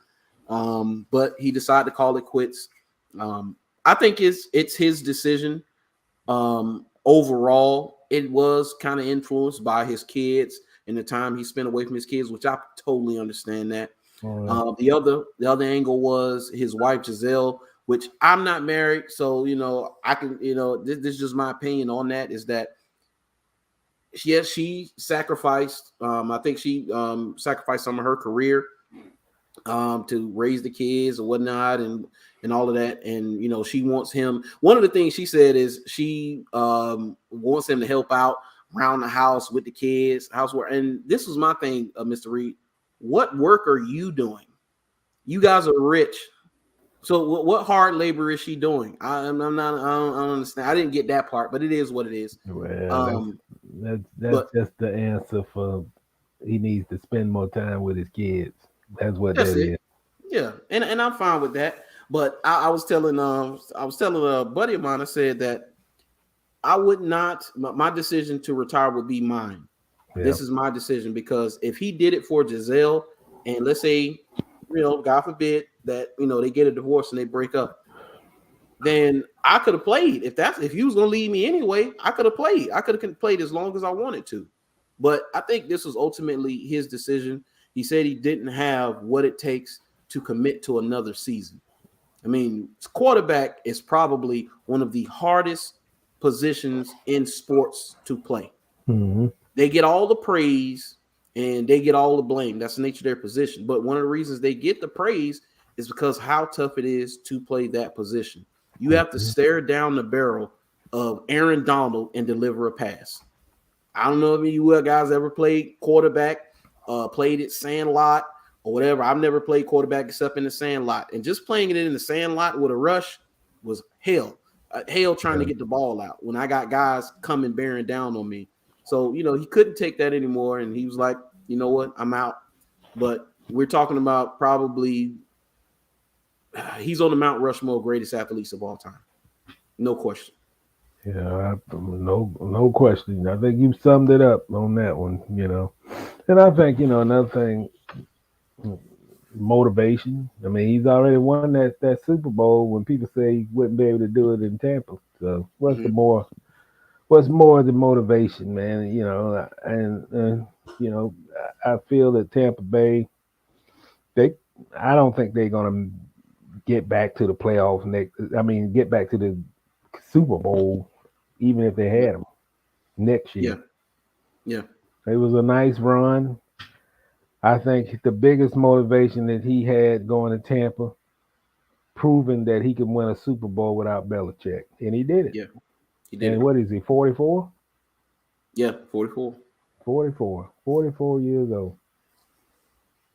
But he decided to call it quits. I think it's his decision. Overall, it was kind of influenced by his kids and the time he spent away from his kids, which I totally understand that. The other angle was his wife Giselle, which I'm not married, so I can this is just my opinion on that. Is that yes, she sacrificed. I think she sacrificed some of her career to raise the kids or whatnot, and all of that. And she wants him. One of the things she said is she wants him to help out around the house with the kids, housework. And this was my thing, Mr. Reid. What work are you doing? You guys are rich. So what hard labor is she doing? I'm not. I don't understand. I didn't get that part, but it is what it is. Well, that's just the answer for he needs to spend more time with his kids. That's what that is. Yeah, and I'm fine with that. But I was telling a buddy of mine. I said that I would not. My decision to retire would be mine. Yeah. This is my decision, because if he did it for Giselle, and let's say, God forbid that they get a divorce and they break up, then I could have played. If he was gonna leave me anyway, I could have played. I could have played as long as I wanted to. But I think this was ultimately his decision. He said he didn't have what it takes to commit to another season. I mean, quarterback is probably one of the hardest positions in sports to play. Mm-hmm. They get all the praise and they get all the blame. That's the nature of their position. But one of the reasons they get the praise is because how tough it is to play that position. You have to stare down the barrel of Aaron Donald and deliver a pass. I don't know if you guys ever played quarterback, played it sandlot or whatever. I've never played quarterback except in the sandlot. And just playing it in the sandlot with a rush was hell. Hell trying to get the ball out when I got guys coming bearing down on me. So, he couldn't take that anymore. And he was like, you know what, I'm out. But we're talking about probably he's on the Mount Rushmore greatest athletes of all time. No question. Yeah, no question. I think you summed it up on that one, And I think, another thing, motivation. I mean, he's already won that Super Bowl when people say he wouldn't be able to do it in Tampa. So what's more the motivation, man? And I feel that Tampa Bay, I don't think they're gonna get back to the playoffs get back to the Super Bowl, even if they had them next year. Yeah. It was a nice run. I think the biggest motivation that he had going to Tampa proving that he can win a Super Bowl without Belichick, and he did it. Yeah, he did. And what is he? 44? Yeah, 44. 44 years old.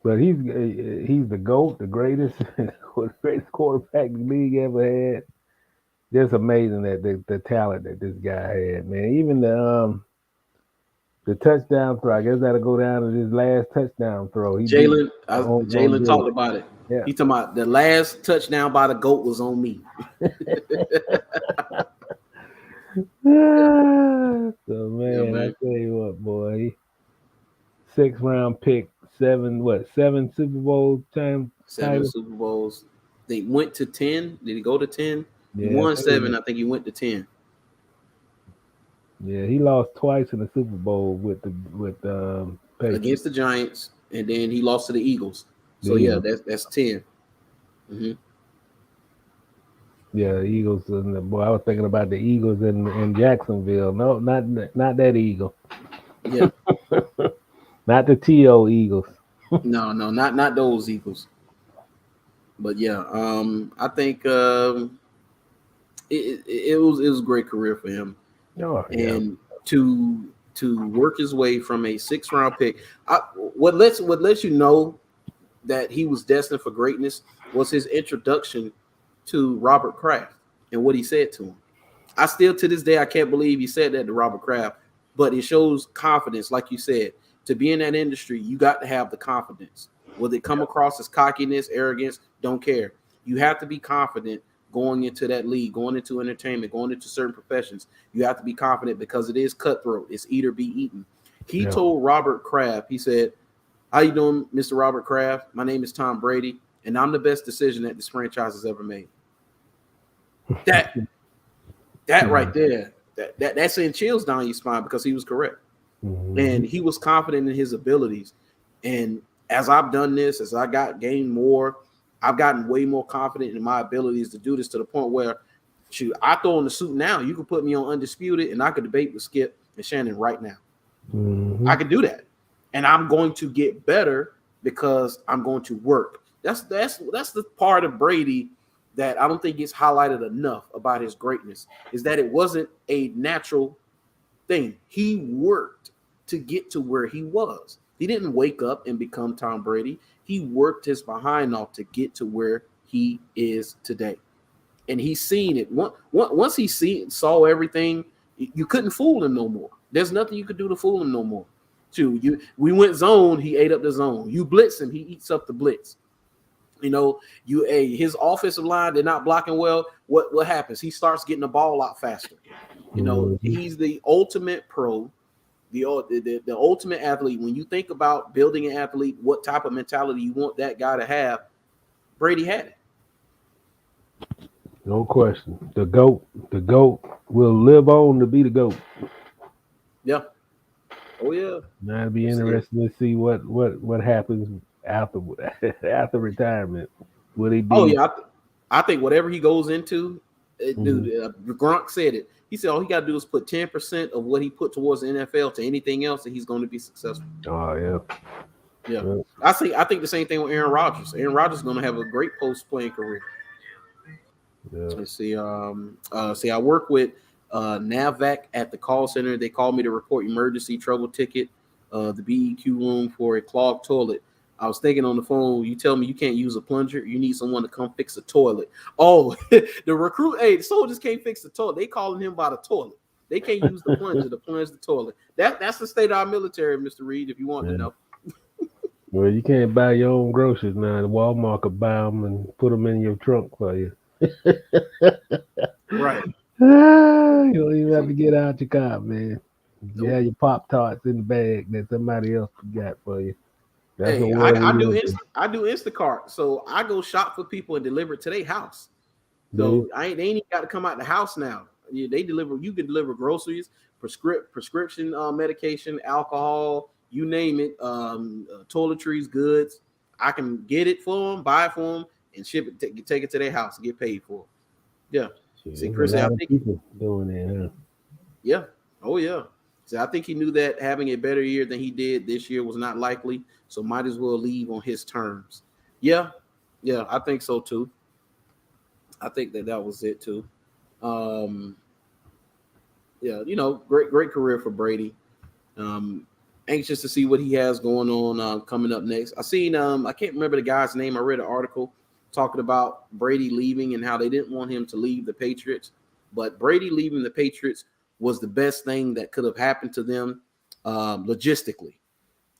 But he's the GOAT, the greatest quarterback the league ever had. Just amazing that the talent that this guy had, man. Even the touchdown throw, I guess that'll go down to his last touchdown throw. Jalen talked about it. Yeah. He's talking about the last touchdown by the GOAT was on me. So man, I tell you what, boy, 6th round pick, 7 Super Bowl time? 7 Super Bowls. They went to 10. Did he go to 10? Yeah, he won 7. I think he went to 10. Yeah, he lost twice in the Super Bowl with Patriots. Against the Giants, and then he lost to the Eagles. So that's 10. Mm-hmm. Yeah, the Eagles and I was thinking about the Eagles in Jacksonville. No, not that Eagle. Yeah. Not the T.O. Eagles. No, not those Eagles. But yeah, I think it was a great career for him. Oh, yeah. And to work his way from a 6th round pick, what lets you know that he was destined for greatness was his introduction to Robert Kraft and what he said to him. I still, to this day, I can't believe he said that to Robert Kraft, but it shows confidence. Like you said, to be in that industry, you got to have the confidence. Will it come across as cockiness, arrogance? Don't care. You have to be confident going into that league, going into entertainment, going into certain professions. You have to be confident because it is cutthroat. It's eat or be eaten. He told Robert Kraft, he said, "How you doing, Mr. Robert Kraft? My name is Tom Brady, and I'm the best decision that this franchise has ever made." That right there, that sent chills down your spine because he was correct. Mm-hmm. And he was confident in his abilities. And as I've done this, as I gained more, I've gotten way more confident in my abilities to do this to the point where, shoot, I throw on the suit now. You can put me on Undisputed, and I could debate with Skip and Shannon right now. Mm-hmm. I could do that, and I'm going to get better because I'm going to work. That's the part of Brady that I don't think gets highlighted enough about his greatness, is that it wasn't a natural thing. He worked to get to where he was. He didn't wake up and become Tom Brady. He worked his behind off to get to where he is today. And he's seen it. Once he saw everything, you couldn't fool him no more. There's nothing you could do to fool him no more. We went zone, he ate up the zone. You blitz him, he eats up the blitz. You know, his offensive line, they're not blocking well. What happens? He starts getting the ball out faster. You know, he's the ultimate pro, the ultimate athlete. When you think about building an athlete, what type of mentality you want that guy to have, Brady had it. No question. The GOAT will live on to be the GOAT. Yeah. Oh yeah. Now it'll be interesting to see what happens after retirement. Will he be? Oh yeah, I think whatever he goes into, dude. Gronk said it. He said all he got to do is put 10% of what he put towards the NFL to anything else, and he's going to be successful. Oh yeah. Yeah. I think the same thing with Aaron Rodgers. Aaron Rodgers is going to have a great post-playing career. Yeah. Let's see. I work with NAVAC at the call center. They called me to report emergency trouble ticket, the BEQ room for a clogged toilet. I was thinking on the phone, you tell me you can't use a plunger. You need someone to come fix a toilet. Oh, the soldiers can't fix the toilet. They calling him by the toilet. They can't use the plunger to plunge the toilet. That's the state of our military, Mr. Reid, if you want to know. Well, you can't buy your own groceries now. The Walmart could buy them and put them in your trunk for you. Right. You don't even have to get out your car, man. You have your Pop-Tarts in the bag that somebody else got for you. Hey, I do Instacart, so I go shop for people and deliver it to their house. So they ain't even got to come out the house now. They deliver. You can deliver groceries, prescription medication, alcohol, you name it, toiletries, goods. I can get it for them, buy it for them, and ship it, take it to their house and get paid for it. Yeah. See, Chris, I think people doing it. Huh? Yeah. Oh yeah. So I think he knew that having a better year than he did this year was not likely, so might as well leave on his terms. Yeah, I think so too. I think that was it too. Yeah, great career for Brady. Anxious to see what he has going on coming up next. I seen I can't remember the guy's name. I read an article talking about Brady leaving and how they didn't want him to leave the Patriots, but Brady leaving the Patriots was the best thing that could have happened to them logistically.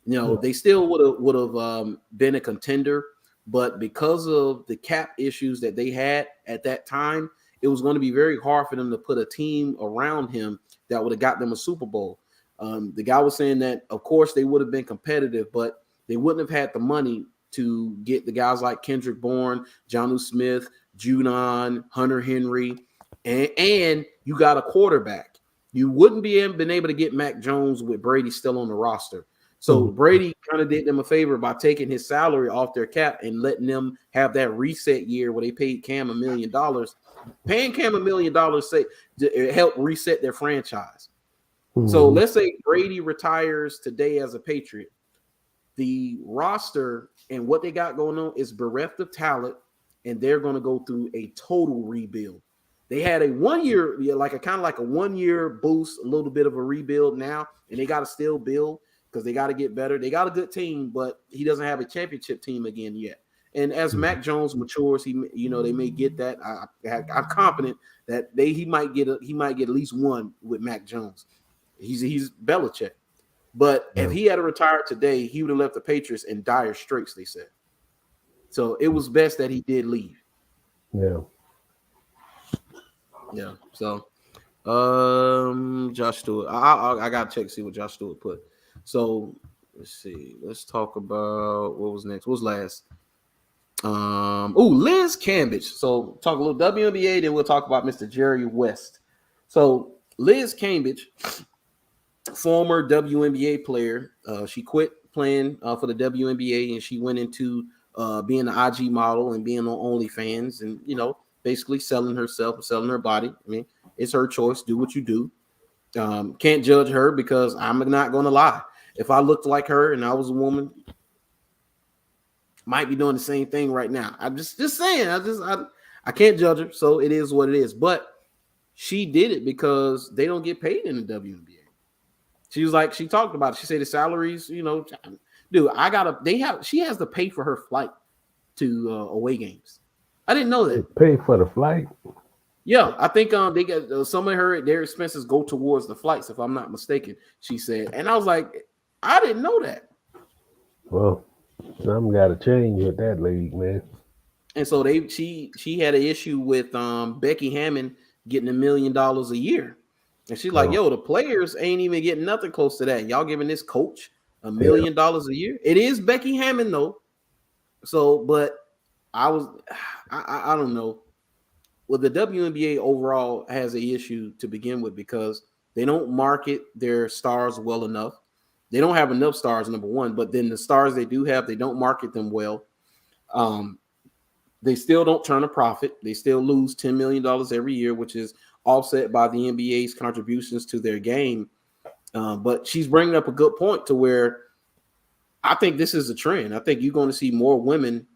They still would have been a contender, but because of the cap issues that they had at that time, it was going to be very hard for them to put a team around him that would have got them a Super Bowl. The guy was saying that, of course, they would have been competitive, but they wouldn't have had the money to get the guys like Kendrick Bourne, Jonnu Smith, Judon, Hunter Henry, and you got a quarterback. You wouldn't been able to get Mac Jones with Brady still on the roster. So Brady kind of did them a favor by taking his salary off their cap and letting them have that reset year where they paid Cam $1 million. Paying Cam $1 million it helped reset their franchise. So let's say Brady retires today as a Patriot. The roster and what they got going on is bereft of talent, and they're going to go through a total rebuild. They had a 1 year, like a 1 year boost, a little bit of a rebuild now, and they got to still build because they got to get better. They got a good team, but he doesn't have a championship team again yet. And as Mac Jones matures, they may get that. I'm confident that he might get at least one with Mac Jones. He's Belichick. But if he had retired today, he would have left the Patriots in dire straits, they said. So it was best that he did leave. Yeah. Yeah. So Josh Stewart. I gotta check to see what Josh Stewart put. So let's see. Let's talk about what was next. What was last? Liz Cambage. So talk a little WNBA, then we'll talk about Mr. Jerry West. So Liz Cambage, former WNBA player, she quit playing for the WNBA and she went into being an IG model and being on OnlyFans and basically selling herself and selling her body. I mean, it's her choice. Do what you do. Can't judge her because I'm not going to lie. If I looked like her and I was a woman, might be doing the same thing right now. I'm just saying. I can't judge her, so it is what it is. But she did it because they don't get paid in the WNBA. She talked about it. She said the salaries, dude, she has to pay for her flight to away games. I didn't know that. Pay for the flight? Yeah, I think they got some of their expenses go towards the flights, if I'm not mistaken, she said. And I was like, I didn't know that. Well, something got to change with that league, man. And so she had an issue with Becky Hammond getting $1 million a year. And she's like, yo, the players ain't even getting nothing close to that. Y'all giving this coach $1 million a year? It is Becky Hammond, though. So, but I don't know. Well, the WNBA overall has an issue to begin with because they don't market their stars well enough. They don't have enough stars, number one, but then the stars they do have, they don't market them well. They still don't turn a profit. They still lose $10 million every year, which is offset by the NBA's contributions to their game. But she's bringing up a good point to where I think this is a trend. I think you're going to see more women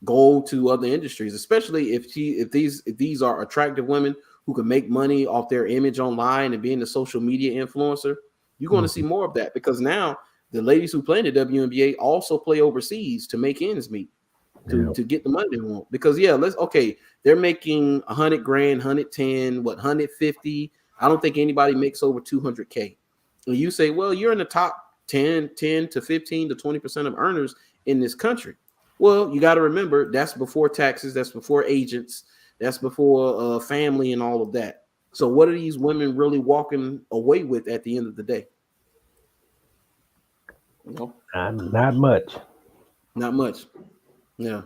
go to other industries, especially if these are attractive women who can make money off their image online and being a social media influencer. You're going to see more of that because now the ladies who play in the WNBA also play overseas to make ends meet, to get the money they want. Because they're making $100,000, 110, 150. I don't think anybody makes over $200K. And you say, well, you're in the top 10 to 15 to 20% of earners in this country. Well, you got to remember that's before taxes, that's before agents, that's before family and all of that. So what are these women really walking away with at the end of the day? Not much. Not much. Yeah.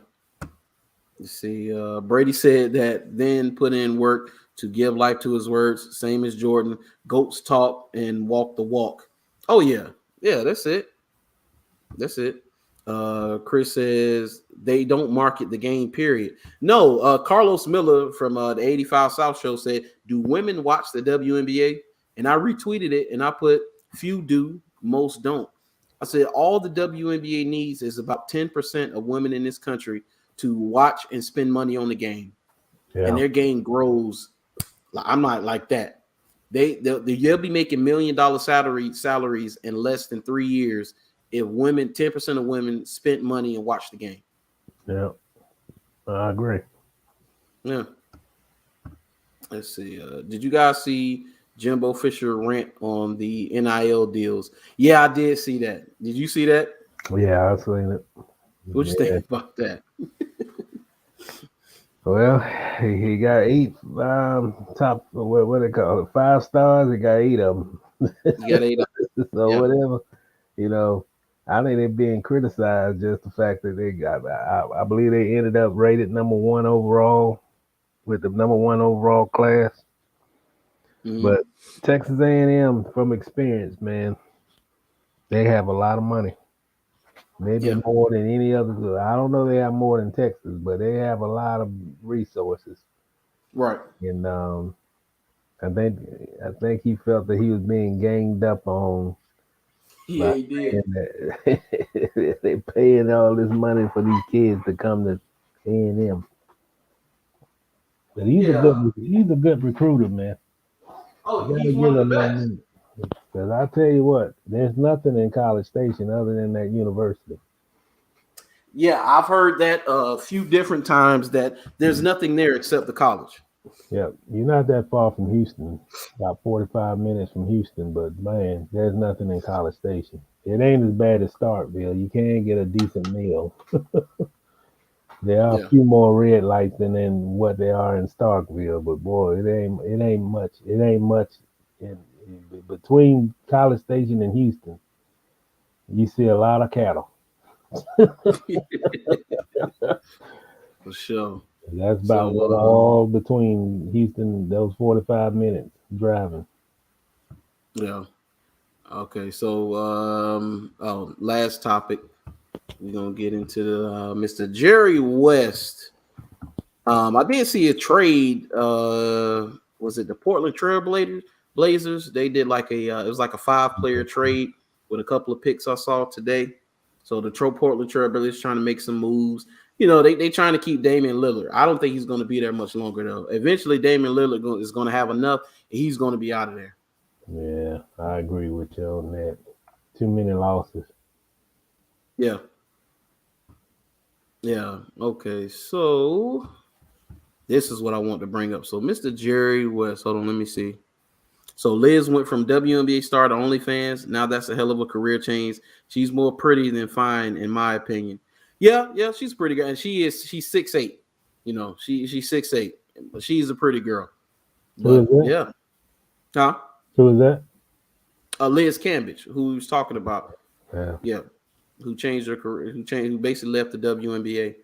You see, Brady said that then put in work to give life to his words, same as Jordan. Goats talk and walk the walk. Oh, yeah. Yeah, that's it. That's it. Chris says they don't market the game, period. No, Carlos Miller from the 85 South Show said, do women watch the WNBA? And I retweeted it and I put, few do, most don't. I said all the WNBA needs is about 10% of women in this country to watch and spend money on the game. and their game grows. I'm not like that. They'll be making $1 million salaries in less than 3 years if 10% of women spent money and watched the game. Yeah, I agree. Yeah. Let's see. Did you guys see Jimbo Fisher rant on the NIL deals? Yeah, I did see that. Did you see that? Yeah, I've seen it. What you think about that? Well, he got 8 top, what they call it, 5 stars. He got 8 of them. You got 8 of them. So whatever, I think they're being criticized just the fact that they got. I believe they ended up rated number 1 overall with the number 1 overall class. Mm-hmm. But Texas A&M, from experience, man, they have a lot of money. Maybe more than any other. I don't know they have more than Texas, but they have a lot of resources. Right. And I think he felt that he was being ganged up on. Yeah, he did. They're paying all this money for these kids to come to A&M. But he's a good recruiter, man. Oh, he's one of the best. Because I tell you what, there's nothing in College Station other than that university. Yeah, I've heard that a few different times that there's nothing there except the college. Yeah, you're not that far from Houston, about 45 minutes from Houston, but man, there's nothing in College Station. It ain't as bad as Starkville. You can't get a decent meal. There are a few more red lights than in what they are in Starkville, but boy, it ain't much. It ain't much in between College Station and Houston. You see a lot of cattle. For sure. That's about all between Houston, those 45 minutes driving. Yeah. Okay. So, last topic. We're going to get into Mr. Jerry West. I did see a trade. Was it the Portland Trail Blazers? They did it was like a 5-player trade with a couple of picks I saw today. So the Portland Trail Blazers trying to make some moves. They trying to keep Damian Lillard. I don't think he's going to be there much longer, though. Eventually, Damian Lillard is going to have enough, and he's going to be out of there. Yeah, I agree with you on that. Too many losses. Yeah. Yeah. Okay. So this is what I want to bring up. So Mr. Jerry West, hold on, let me see. So Liz went from WNBA star to OnlyFans. Now that's a hell of a career change. She's more pretty than fine, in my opinion. Yeah, she's pretty good. And she's 6'8". She's 6'8", but she's a pretty girl. But yeah. Huh? Who is that? Liz Cambage, who he was talking about. Yeah. Who changed her career, who basically left the WNBA.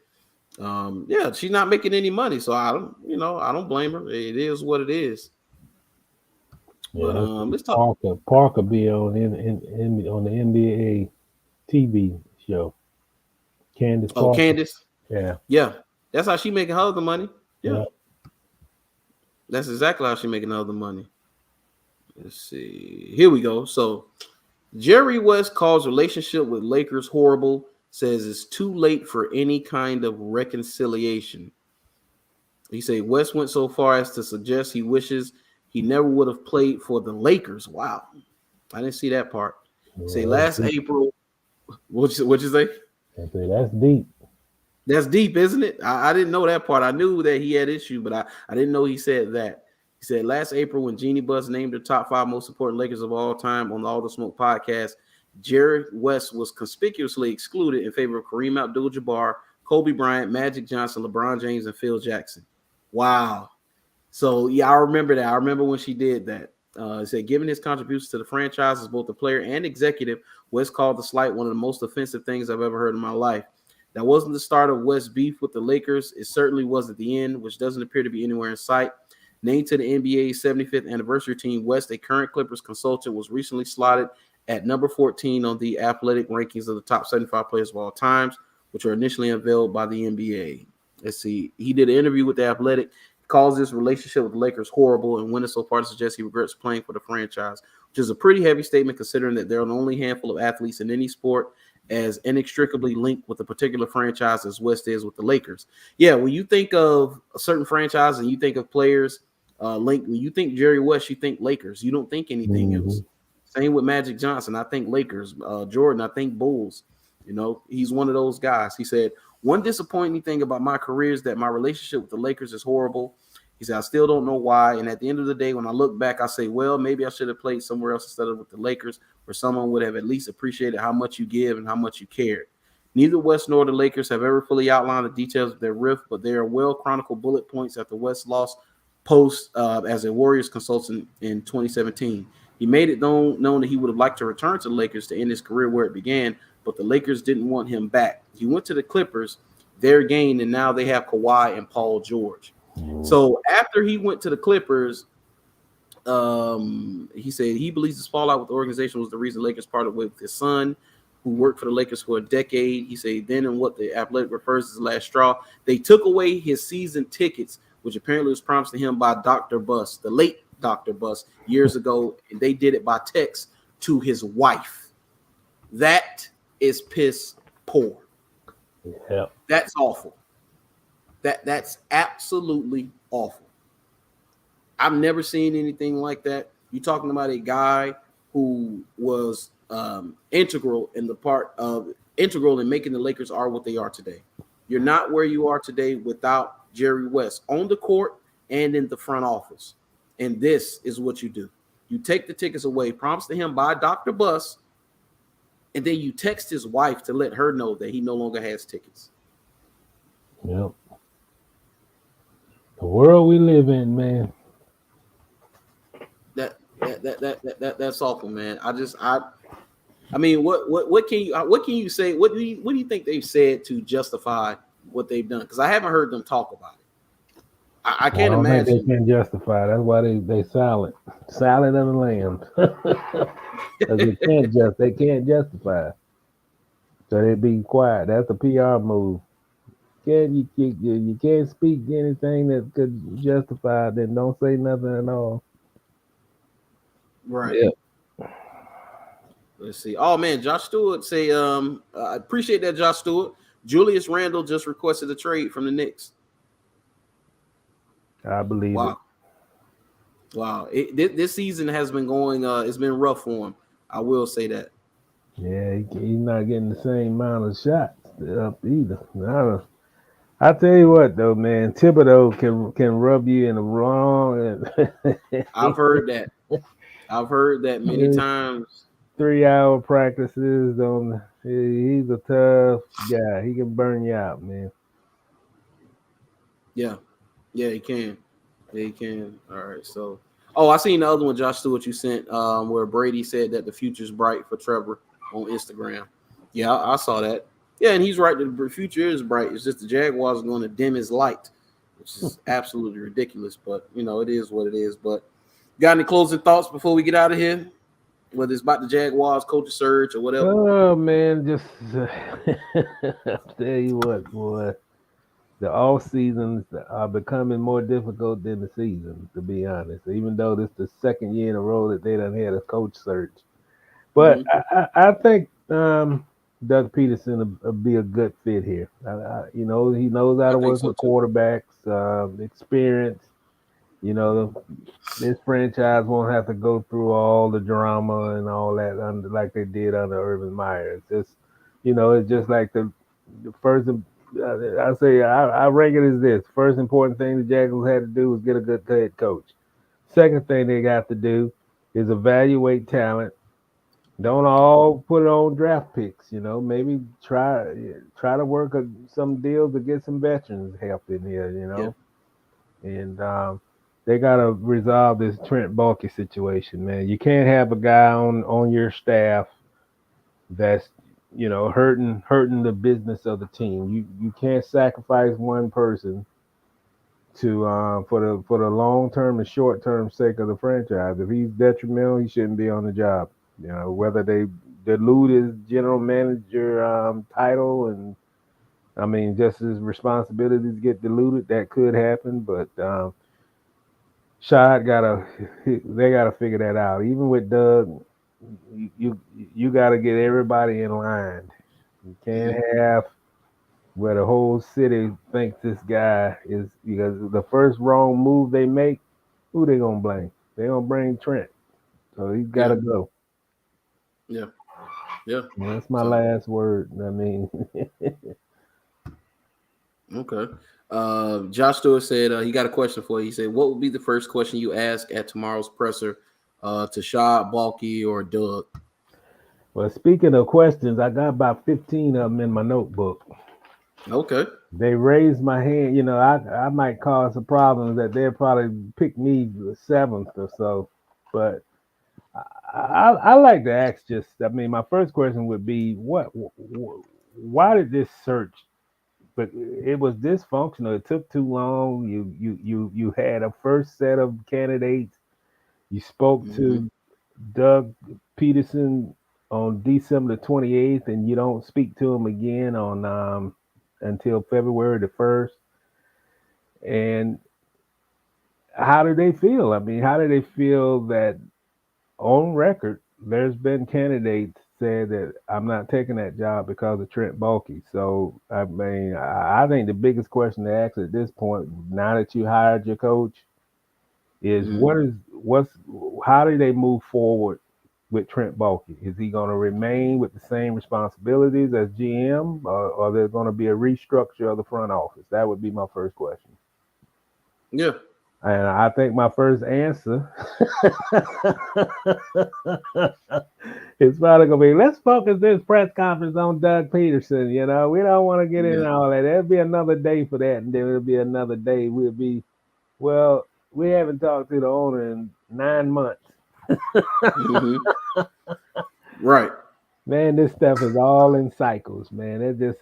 She's not making any money, so I don't blame her. It is what it is. Yeah, but let's talk. Parker be on on the NBA TV show. Candace. Oh, Parker. Candace. Yeah. That's how she making her other money. Yeah. That's exactly how she making other money. Let's see. Here we go. So Jerry West calls relationship with Lakers horrible, says it's too late for any kind of reconciliation. He said West went so far as to suggest he wishes he never would have played for the Lakers. Wow. I didn't see that part. Say last April. What'd you say? I say that's deep. That's deep, isn't it? I didn't know that part. I knew that he had issue, but I didn't know he said that. He said last April when Jeannie Buss named her top 5 most important Lakers of all time on the All the Smoke podcast, Jerry West was conspicuously excluded in favor of Kareem Abdul-Jabbar, Kobe Bryant, Magic Johnson, LeBron James, and Phil Jackson. Wow. So, yeah, I remember that. I remember when she did that. It said, given his contributions to the franchise as both a player and executive, West called the slight one of the most offensive things I've ever heard in my life. That wasn't the start of West's beef with the Lakers. It certainly wasn't the end, which doesn't appear to be anywhere in sight. Named to the NBA's 75th anniversary team, West, a current Clippers consultant, was recently slotted at number 14 on the athletic rankings of the top 75 players of all times, which are initially unveiled by the NBA. Let's see. He did an interview with the Athletic, calls this relationship with the Lakers horrible, and went so far to suggest he regrets playing for the franchise, which is a pretty heavy statement considering that there are the only handful of athletes in any sport as inextricably linked with a particular franchise as West is with the Lakers. Yeah, when you think of a certain franchise and you think of players linked, when you think Jerry West, you think Lakers. You don't think anything else. Same with Magic Johnson. I think Lakers. Jordan, I think Bulls. He's one of those guys. He said, one disappointing thing about my career is that my relationship with the Lakers is horrible. He said, I still don't know why. And at the end of the day, when I look back, I say, well, maybe I should have played somewhere else instead of with the Lakers, where someone would have at least appreciated how much you give and how much you cared. Neither West nor the Lakers have ever fully outlined the details of their rift, but there are well-chronicled bullet points after West lost post as a Warriors consultant in 2017. He made it known that he would have liked to return to the Lakers to end his career where it began, but the Lakers didn't want him back. He went to the Clippers, their gain, and now they have Kawhi and Paul George. So after he went to the Clippers, he said he believes his fallout with the organization was the reason Lakers parted with his son, who worked for the Lakers for a decade. He said then in what the Athletic refers to as the last straw, they took away his season tickets, which apparently was promised to him by Dr. Buss, the late Dr. Buss, years ago, and they did it by text to his wife. That is piss poor. Yeah. That's awful. That's absolutely awful. I've never seen anything like that. You're talking about a guy who was integral in making the Lakers are what they are today. You're not where you are today without Jerry West on the court and in the front office. And this is what you do. You take the tickets away, promised to him by Dr. Buss, and then you text his wife to let her know that he no longer has tickets. Yep. The world we live in, man. That's awful, man. I mean, what can you say? What do you think they've said to justify what they've done? Because I haven't heard them talk about it. I can't imagine. Think they can justify. That's why they silent of the land. Because they can't justify. So they be quiet. That's a PR move. You can't speak anything that could justify. Then don't say nothing at all. Right. Yeah. Let's see. Oh man, Josh Stewart say, I appreciate that, Josh Stewart. Julius Randle just requested a trade from the Knicks. I believe it. Wow. This season has been going. It's been rough for him. I will say that. Yeah, he's not getting the same amount of shots up either. I tell you what, though, man, Thibodeau can rub you in the wrong. I've heard that. I've heard that many times. 3-hour practices he's a tough guy. He can burn you out, man. Yeah, he can. Yeah, he can. All right. So, I seen the other one, Josh Stewart, you sent, where Brady said that the future's bright for Trevor on Instagram. Yeah, I saw that. Yeah, and he's right. The future is bright. It's just the Jaguars are going to dim his light, which is absolutely ridiculous. But it is what it is. But got any closing thoughts before we get out of here? Whether it's about the Jaguars, coaching search, or whatever. Oh man, just I'll tell you what, boy. The off seasons are becoming more difficult than the season, to be honest. Even though this is the second year in a row that they done had a coach search, but I think Doug Peterson will be a good fit here. He knows how to work with quarterbacks, experience. This franchise won't have to go through all the drama and all that like they did under Urban Meyer. It's just, it's just like the first. I rank it as this. First important thing the Jaguars had to do was get a good head coach. Second thing they got to do is evaluate talent. Don't all put it on draft picks. Maybe try to work some deals to get some veterans help in here. And they got to resolve this Trent Baalke situation, man. You can't have a guy on your staff that's hurting the business of the team. You can't sacrifice one person to for the long term and short term sake of the franchise. If he's detrimental, he shouldn't be on the job. Whether they dilute his general manager title and just his responsibilities get diluted, that could happen. But they gotta figure that out. Even with Doug, you got to get everybody in line. You can't have where the whole city thinks this guy is, because the first wrong move they make, who they gonna blame? They gonna blame Trent. So he's got to go. Yeah. Well, that's my last word. I mean, okay. Josh Stewart said he got a question for you. He said, "What would be the first question you ask at tomorrow's presser to Shad, Balky, or Doug?" Well, speaking of questions, I got about 15 of them in my notebook. Okay. They raised my hand. You know, I might cause some problems that they'll probably pick me the seventh or so. But I like to ask I mean, my first question would be, why did this search? But it was dysfunctional. It took too long. You had a first set of candidates. You spoke to Doug Peterson on December the 28th, and you don't speak to him again on until February the 1st. And how do they feel? I mean, how do they feel that on record there's been candidates said that I'm not taking that job because of Trent Baalke? So I mean, I think the biggest question to ask at this point, now that you hired your coach, is how do they move forward with Trent Baalke? Is he going to remain with the same responsibilities as GM, or there's going to be a restructure of the front office? That would be my first question. Yeah. And I think my first answer is probably going to be, let's focus this press conference on Doug Peterson. You know, we don't want to get into all that. There'll be another day for that, and then there'll be another day. We'll be, well, we haven't talked to the owner in 9 months. Right. Man, this stuff is all in cycles, man. You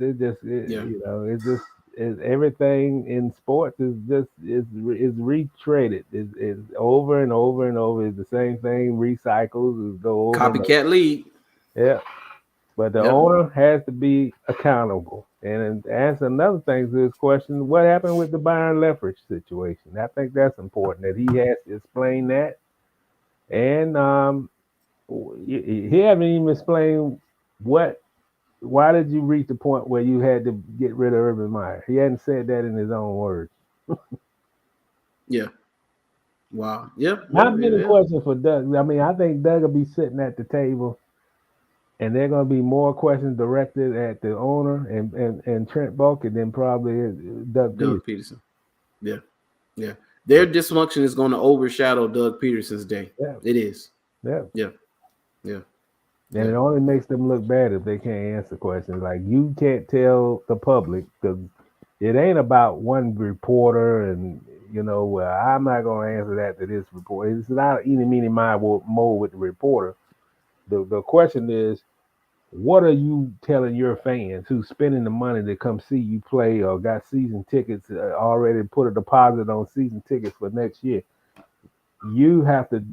know, everything in sports is retreaded. It's over and over and over. It's the same thing, recycles, is go over. Copycat league. Yeah. But the owner has to be accountable. And to answer another thing to this question, what happened with the Byron Leftwich situation? I think that's important, that he has to explain that. And he haven't even explained why did you reach the point where you had to get rid of Urban Meyer? He hadn't said that in his own words. Yeah. Wow. Yep. Not many questions for Doug. I mean, I think Doug will be sitting at the table, and there are going to be more questions directed at the owner and Trent Baalke than probably Doug Peterson. Yeah. Yeah. Their dysfunction is going to overshadow Doug Peterson's day. Yeah. It is. Yeah. Yeah. Yeah. And it only makes them look bad if they can't answer questions. Like, you can't tell the public, because it ain't about one reporter and, you know, well, I'm not going to answer that to this reporter. It's not eeny, meeny, mo with the reporter. The question is, what are you telling your fans who's spending the money to come see you play or got season tickets, already put a deposit on season tickets for next year? You have to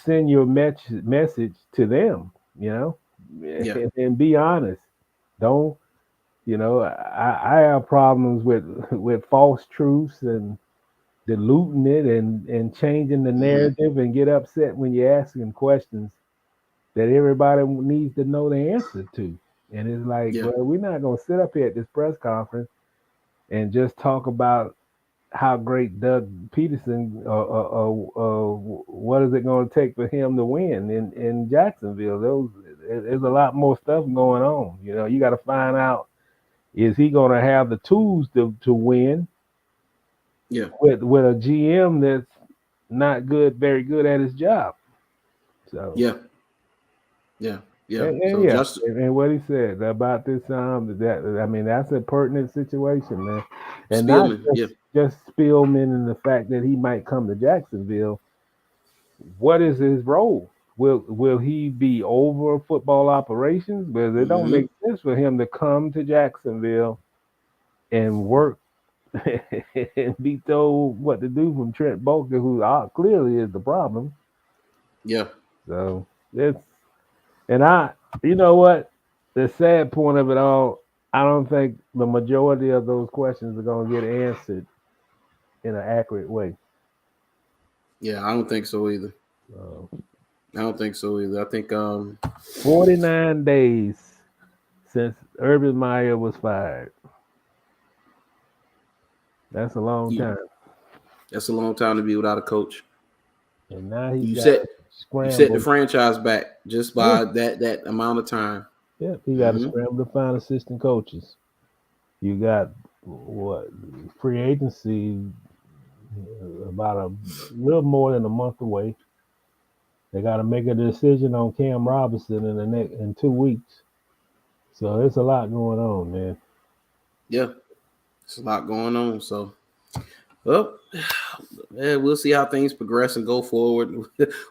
send your message to them, you know, and be honest. Don't, you know, I have problems with false truths and diluting it and changing the narrative, and get upset when you're asking questions that everybody needs to know the answer to. And it's like, well, we're not going to sit up here at this press conference and just talk about how great Doug Peterson, what is it going to take for him to win in Jacksonville? There's a lot more stuff going on. You know, you got to find out, is he going to have the tools to win? Yeah. With a GM that's not very good at his job. So yeah. And what he said about this, that, I mean, that's a pertinent situation, man. And Spielman, not just Spielman and the fact that he might come to Jacksonville. What is his role? Will he be over football operations? Because it don't make sense for him to come to Jacksonville and work and be told what to do from Trent Baalke, who clearly is the problem. Yeah. So you know what? The sad point of it all, I don't think the majority of those questions are going to get answered in an accurate way. Yeah, I don't think so either. I don't think so either. I think 49 days since Urban Meyer was fired. That's a long time. That's a long time to be without a coach. And now he set the franchise back just by that amount of time. Yeah, he got to scramble to find assistant coaches. You got free agency about a little more than a month away. They got to make a decision on Cam Robinson in 2 weeks. So there's a lot going on, man. Yeah, it's a lot going on. So, well, man, we'll see how things progress and go forward.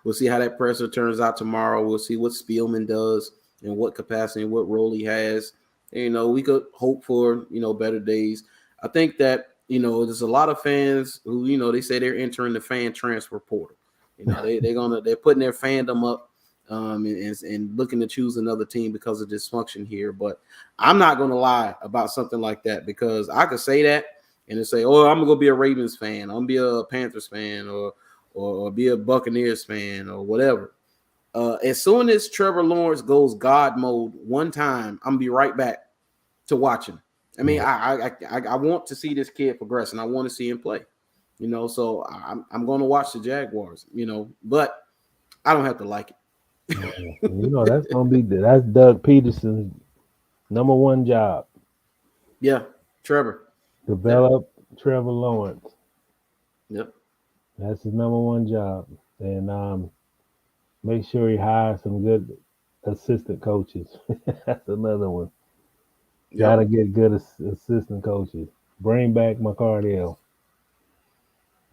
We'll see how that presser turns out tomorrow. We'll see what Spielman does and what capacity and what role he has. And, we could hope for, better days. I think that, there's a lot of fans who, they say they're entering the fan transfer portal. They're putting their fandom up and looking to choose another team because of dysfunction here. But I'm not going to lie about something like that, because I could say that and then say, oh, I'm going to go be a Ravens fan. I'm going to be a Panthers fan or be a Buccaneers fan or whatever. As soon as Trevor Lawrence goes God mode one time, I'm going to be right back to watching. I mean, I want to see this kid progress, and I want to see him play. So I'm going to watch the Jaguars, but I don't have to like it. That's Doug Peterson's number one job. Yeah, Trevor. Develop Trevor Lawrence. Yep. That's his number one job. And make sure he hires some good assistant coaches. That's another one. Yep. Got to get good assistant coaches. Bring back McCardell.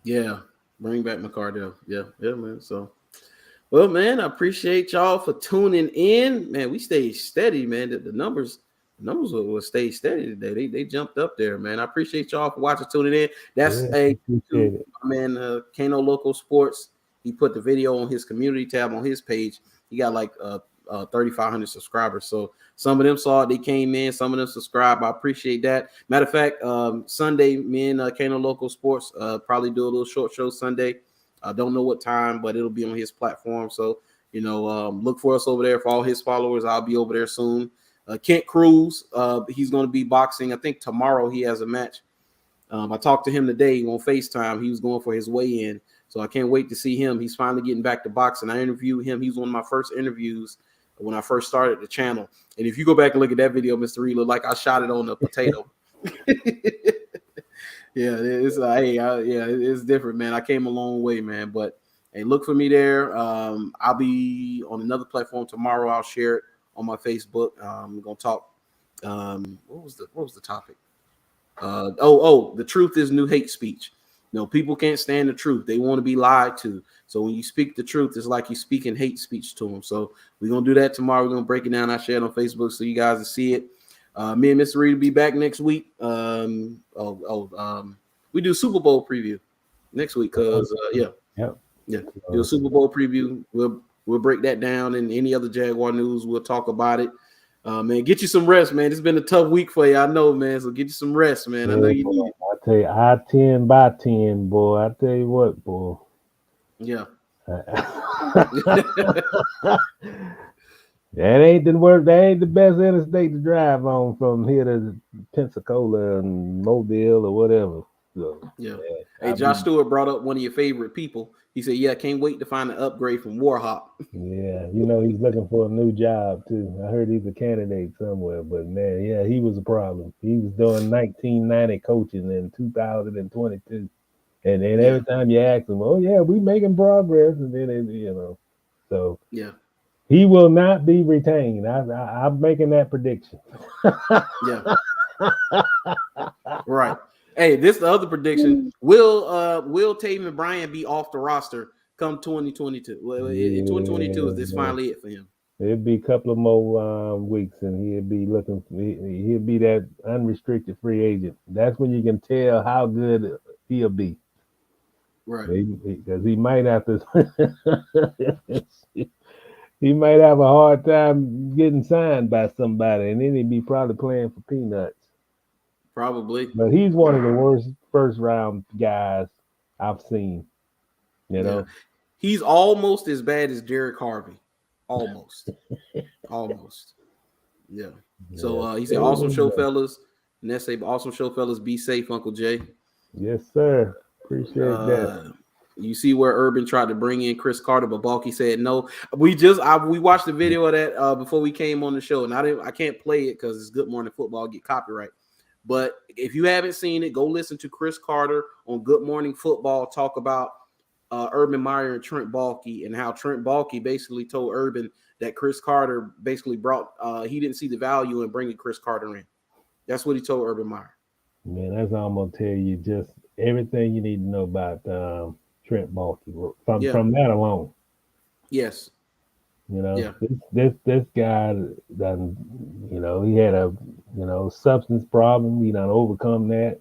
Yeah, bring back McCardell. Yeah, man. So, well, man, I appreciate y'all for tuning in. Man, we stayed steady, man. The numbers will stay steady today. They jumped up there, man. I appreciate y'all for watching, tuning in. That's man, Kano Local Sports. He put the video on his community tab on his page. He got like 3,500 subscribers. So some of them saw it, they came in. Some of them subscribed. I appreciate that. Matter of fact, Sunday, me and Kano Local Sports probably do a little short show Sunday. I don't know what time, but it'll be on his platform. So, look for us over there. For all his followers, I'll be over there soon. Kent Cruz, he's going to be boxing. I think tomorrow he has a match. I talked to him today on FaceTime. He was going for his weigh-in. So I can't wait to see him. He's finally getting back to boxing. I interviewed him. He was one of my first interviews when I first started the channel. And if you go back and look at that video, Mr. Reid, look like I shot it on a potato. Yeah, it's different, man. I came a long way, man. But hey, look for me there. I'll be on another platform tomorrow. I'll share it on my Facebook. I'm gonna talk. What was the topic? The truth is new hate speech. People can't stand the truth. They want to be lied to. So when you speak the truth, it's like you're speaking hate speech to them. So we're going to do that tomorrow. We're going to break it down. I share it on Facebook so you guys will see it. Me and Mr. Reid will be back next week. We do Super Bowl preview next week because, do a Super Bowl preview. We'll break that down, and any other Jaguar news, we'll talk about it. Man, get you some rest, man. It's been a tough week for you, I know, man. So get you some rest, man. I know you need it. I tell you, I 10 by 10, boy. I tell you what, boy. Yeah. That ain't the best interstate to drive on from here to Pensacola and Mobile or whatever. So, yeah. Hey, Josh Stewart brought up one of your favorite people. He said, "Yeah, I can't wait to find an upgrade from Warhawk." Yeah, he's looking for a new job too. I heard he's a candidate somewhere, but man, yeah, he was a problem. He was doing 1990 coaching in 2022, and then every time you ask him, "Oh yeah, we making progress," and then so yeah, he will not be retained. I'm making that prediction. Yeah, right. Hey, this is the other prediction. Will Taven Bryan be off the roster come 2022? Well, in 2022, is this finally it for him? It'll be a couple of more weeks, and he'll be that unrestricted free agent. That's when you can tell how good he'll be. Right. Because he might have to. He might have a hard time getting signed by somebody, and then he'd be probably playing for peanuts. Probably. But he's one of the worst first round guys I've seen. He's almost as bad as Derek Harvey. Almost. Almost. Yeah. So he said, awesome show, fellas. Ness say, awesome show, fellas. Be safe, Uncle Jay. Yes, sir. Appreciate that. You see where Urban tried to bring in Chris Carter, but Balky said no. We watched the video of that before we came on the show, and I can't play it because it's Good Morning Football, get copyright. But if you haven't seen it, go listen to Chris Carter on Good Morning Football talk about Urban Meyer and Trent Baalke, and how Trent Baalke basically told Urban that Chris Carter basically brought he didn't see the value in bringing Chris Carter in. That's what he told Urban Meyer. Man, that's all I'm gonna tell you. Just everything you need to know about Trent Baalke from that alone. Yes. You know, this guy done, you know, he had a, you know, substance problem. He done overcome that.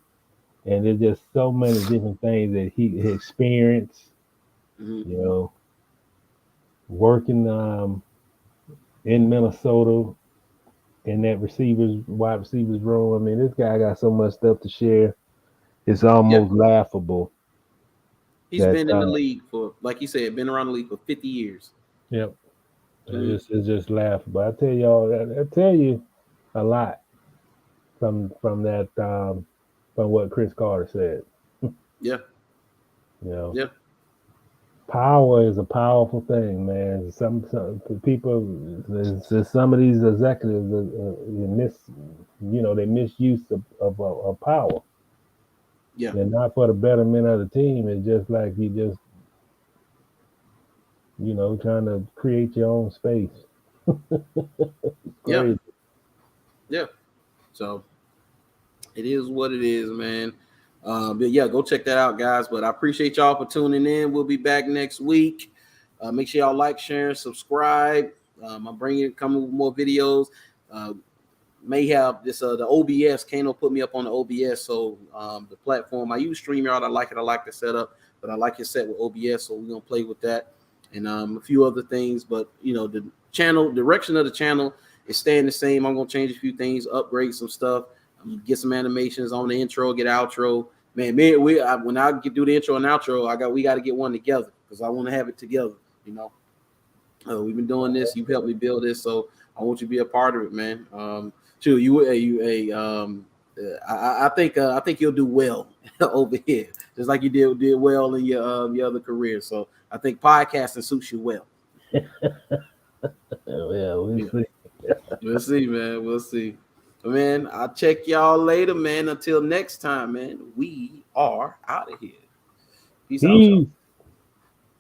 And there's just so many different things that he experienced, you know, working in Minnesota in that wide receivers room. I mean, this guy got so much stuff to share. It's almost laughable. He's been in the league for, like you said, been around the league for 50 years. Yep. It's just laughable. I tell y'all, I tell you a lot from that from what Chris Carter said. Yeah. You know. Yeah. Power is a powerful thing, man. Some people, some of these executives, they misuse of power. Yeah. And not for the betterment of the team. It's just like you just, you know, trying to create your own space. Yeah. Yeah. So it is what it is, man. But yeah, go check that out, guys. But I appreciate y'all for tuning in. We'll be back next week. Make sure y'all like, share, and subscribe. I'm coming with more videos. May have this the OBS. Kano put me up on the OBS, so the platform I use StreamYard. I like it. I like the setup, but I like it set with OBS, so we're gonna play with that and a few other things. But you know, the direction of the channel is staying the same. I'm gonna change a few things, upgrade some stuff, get some animations on the intro, get outro. Man, when I do the intro and outro, we got to get one together because I want to have it together. You know, we've been doing this. You've helped me build this, so I want you to be a part of it, man. I think you'll do well over here, just like you did well in your other career. So I think podcasting suits you well. We'll see. We'll see, man. We'll see. Man, I'll check y'all later, man. Until next time, man. We are out of here. Peace out, y'all.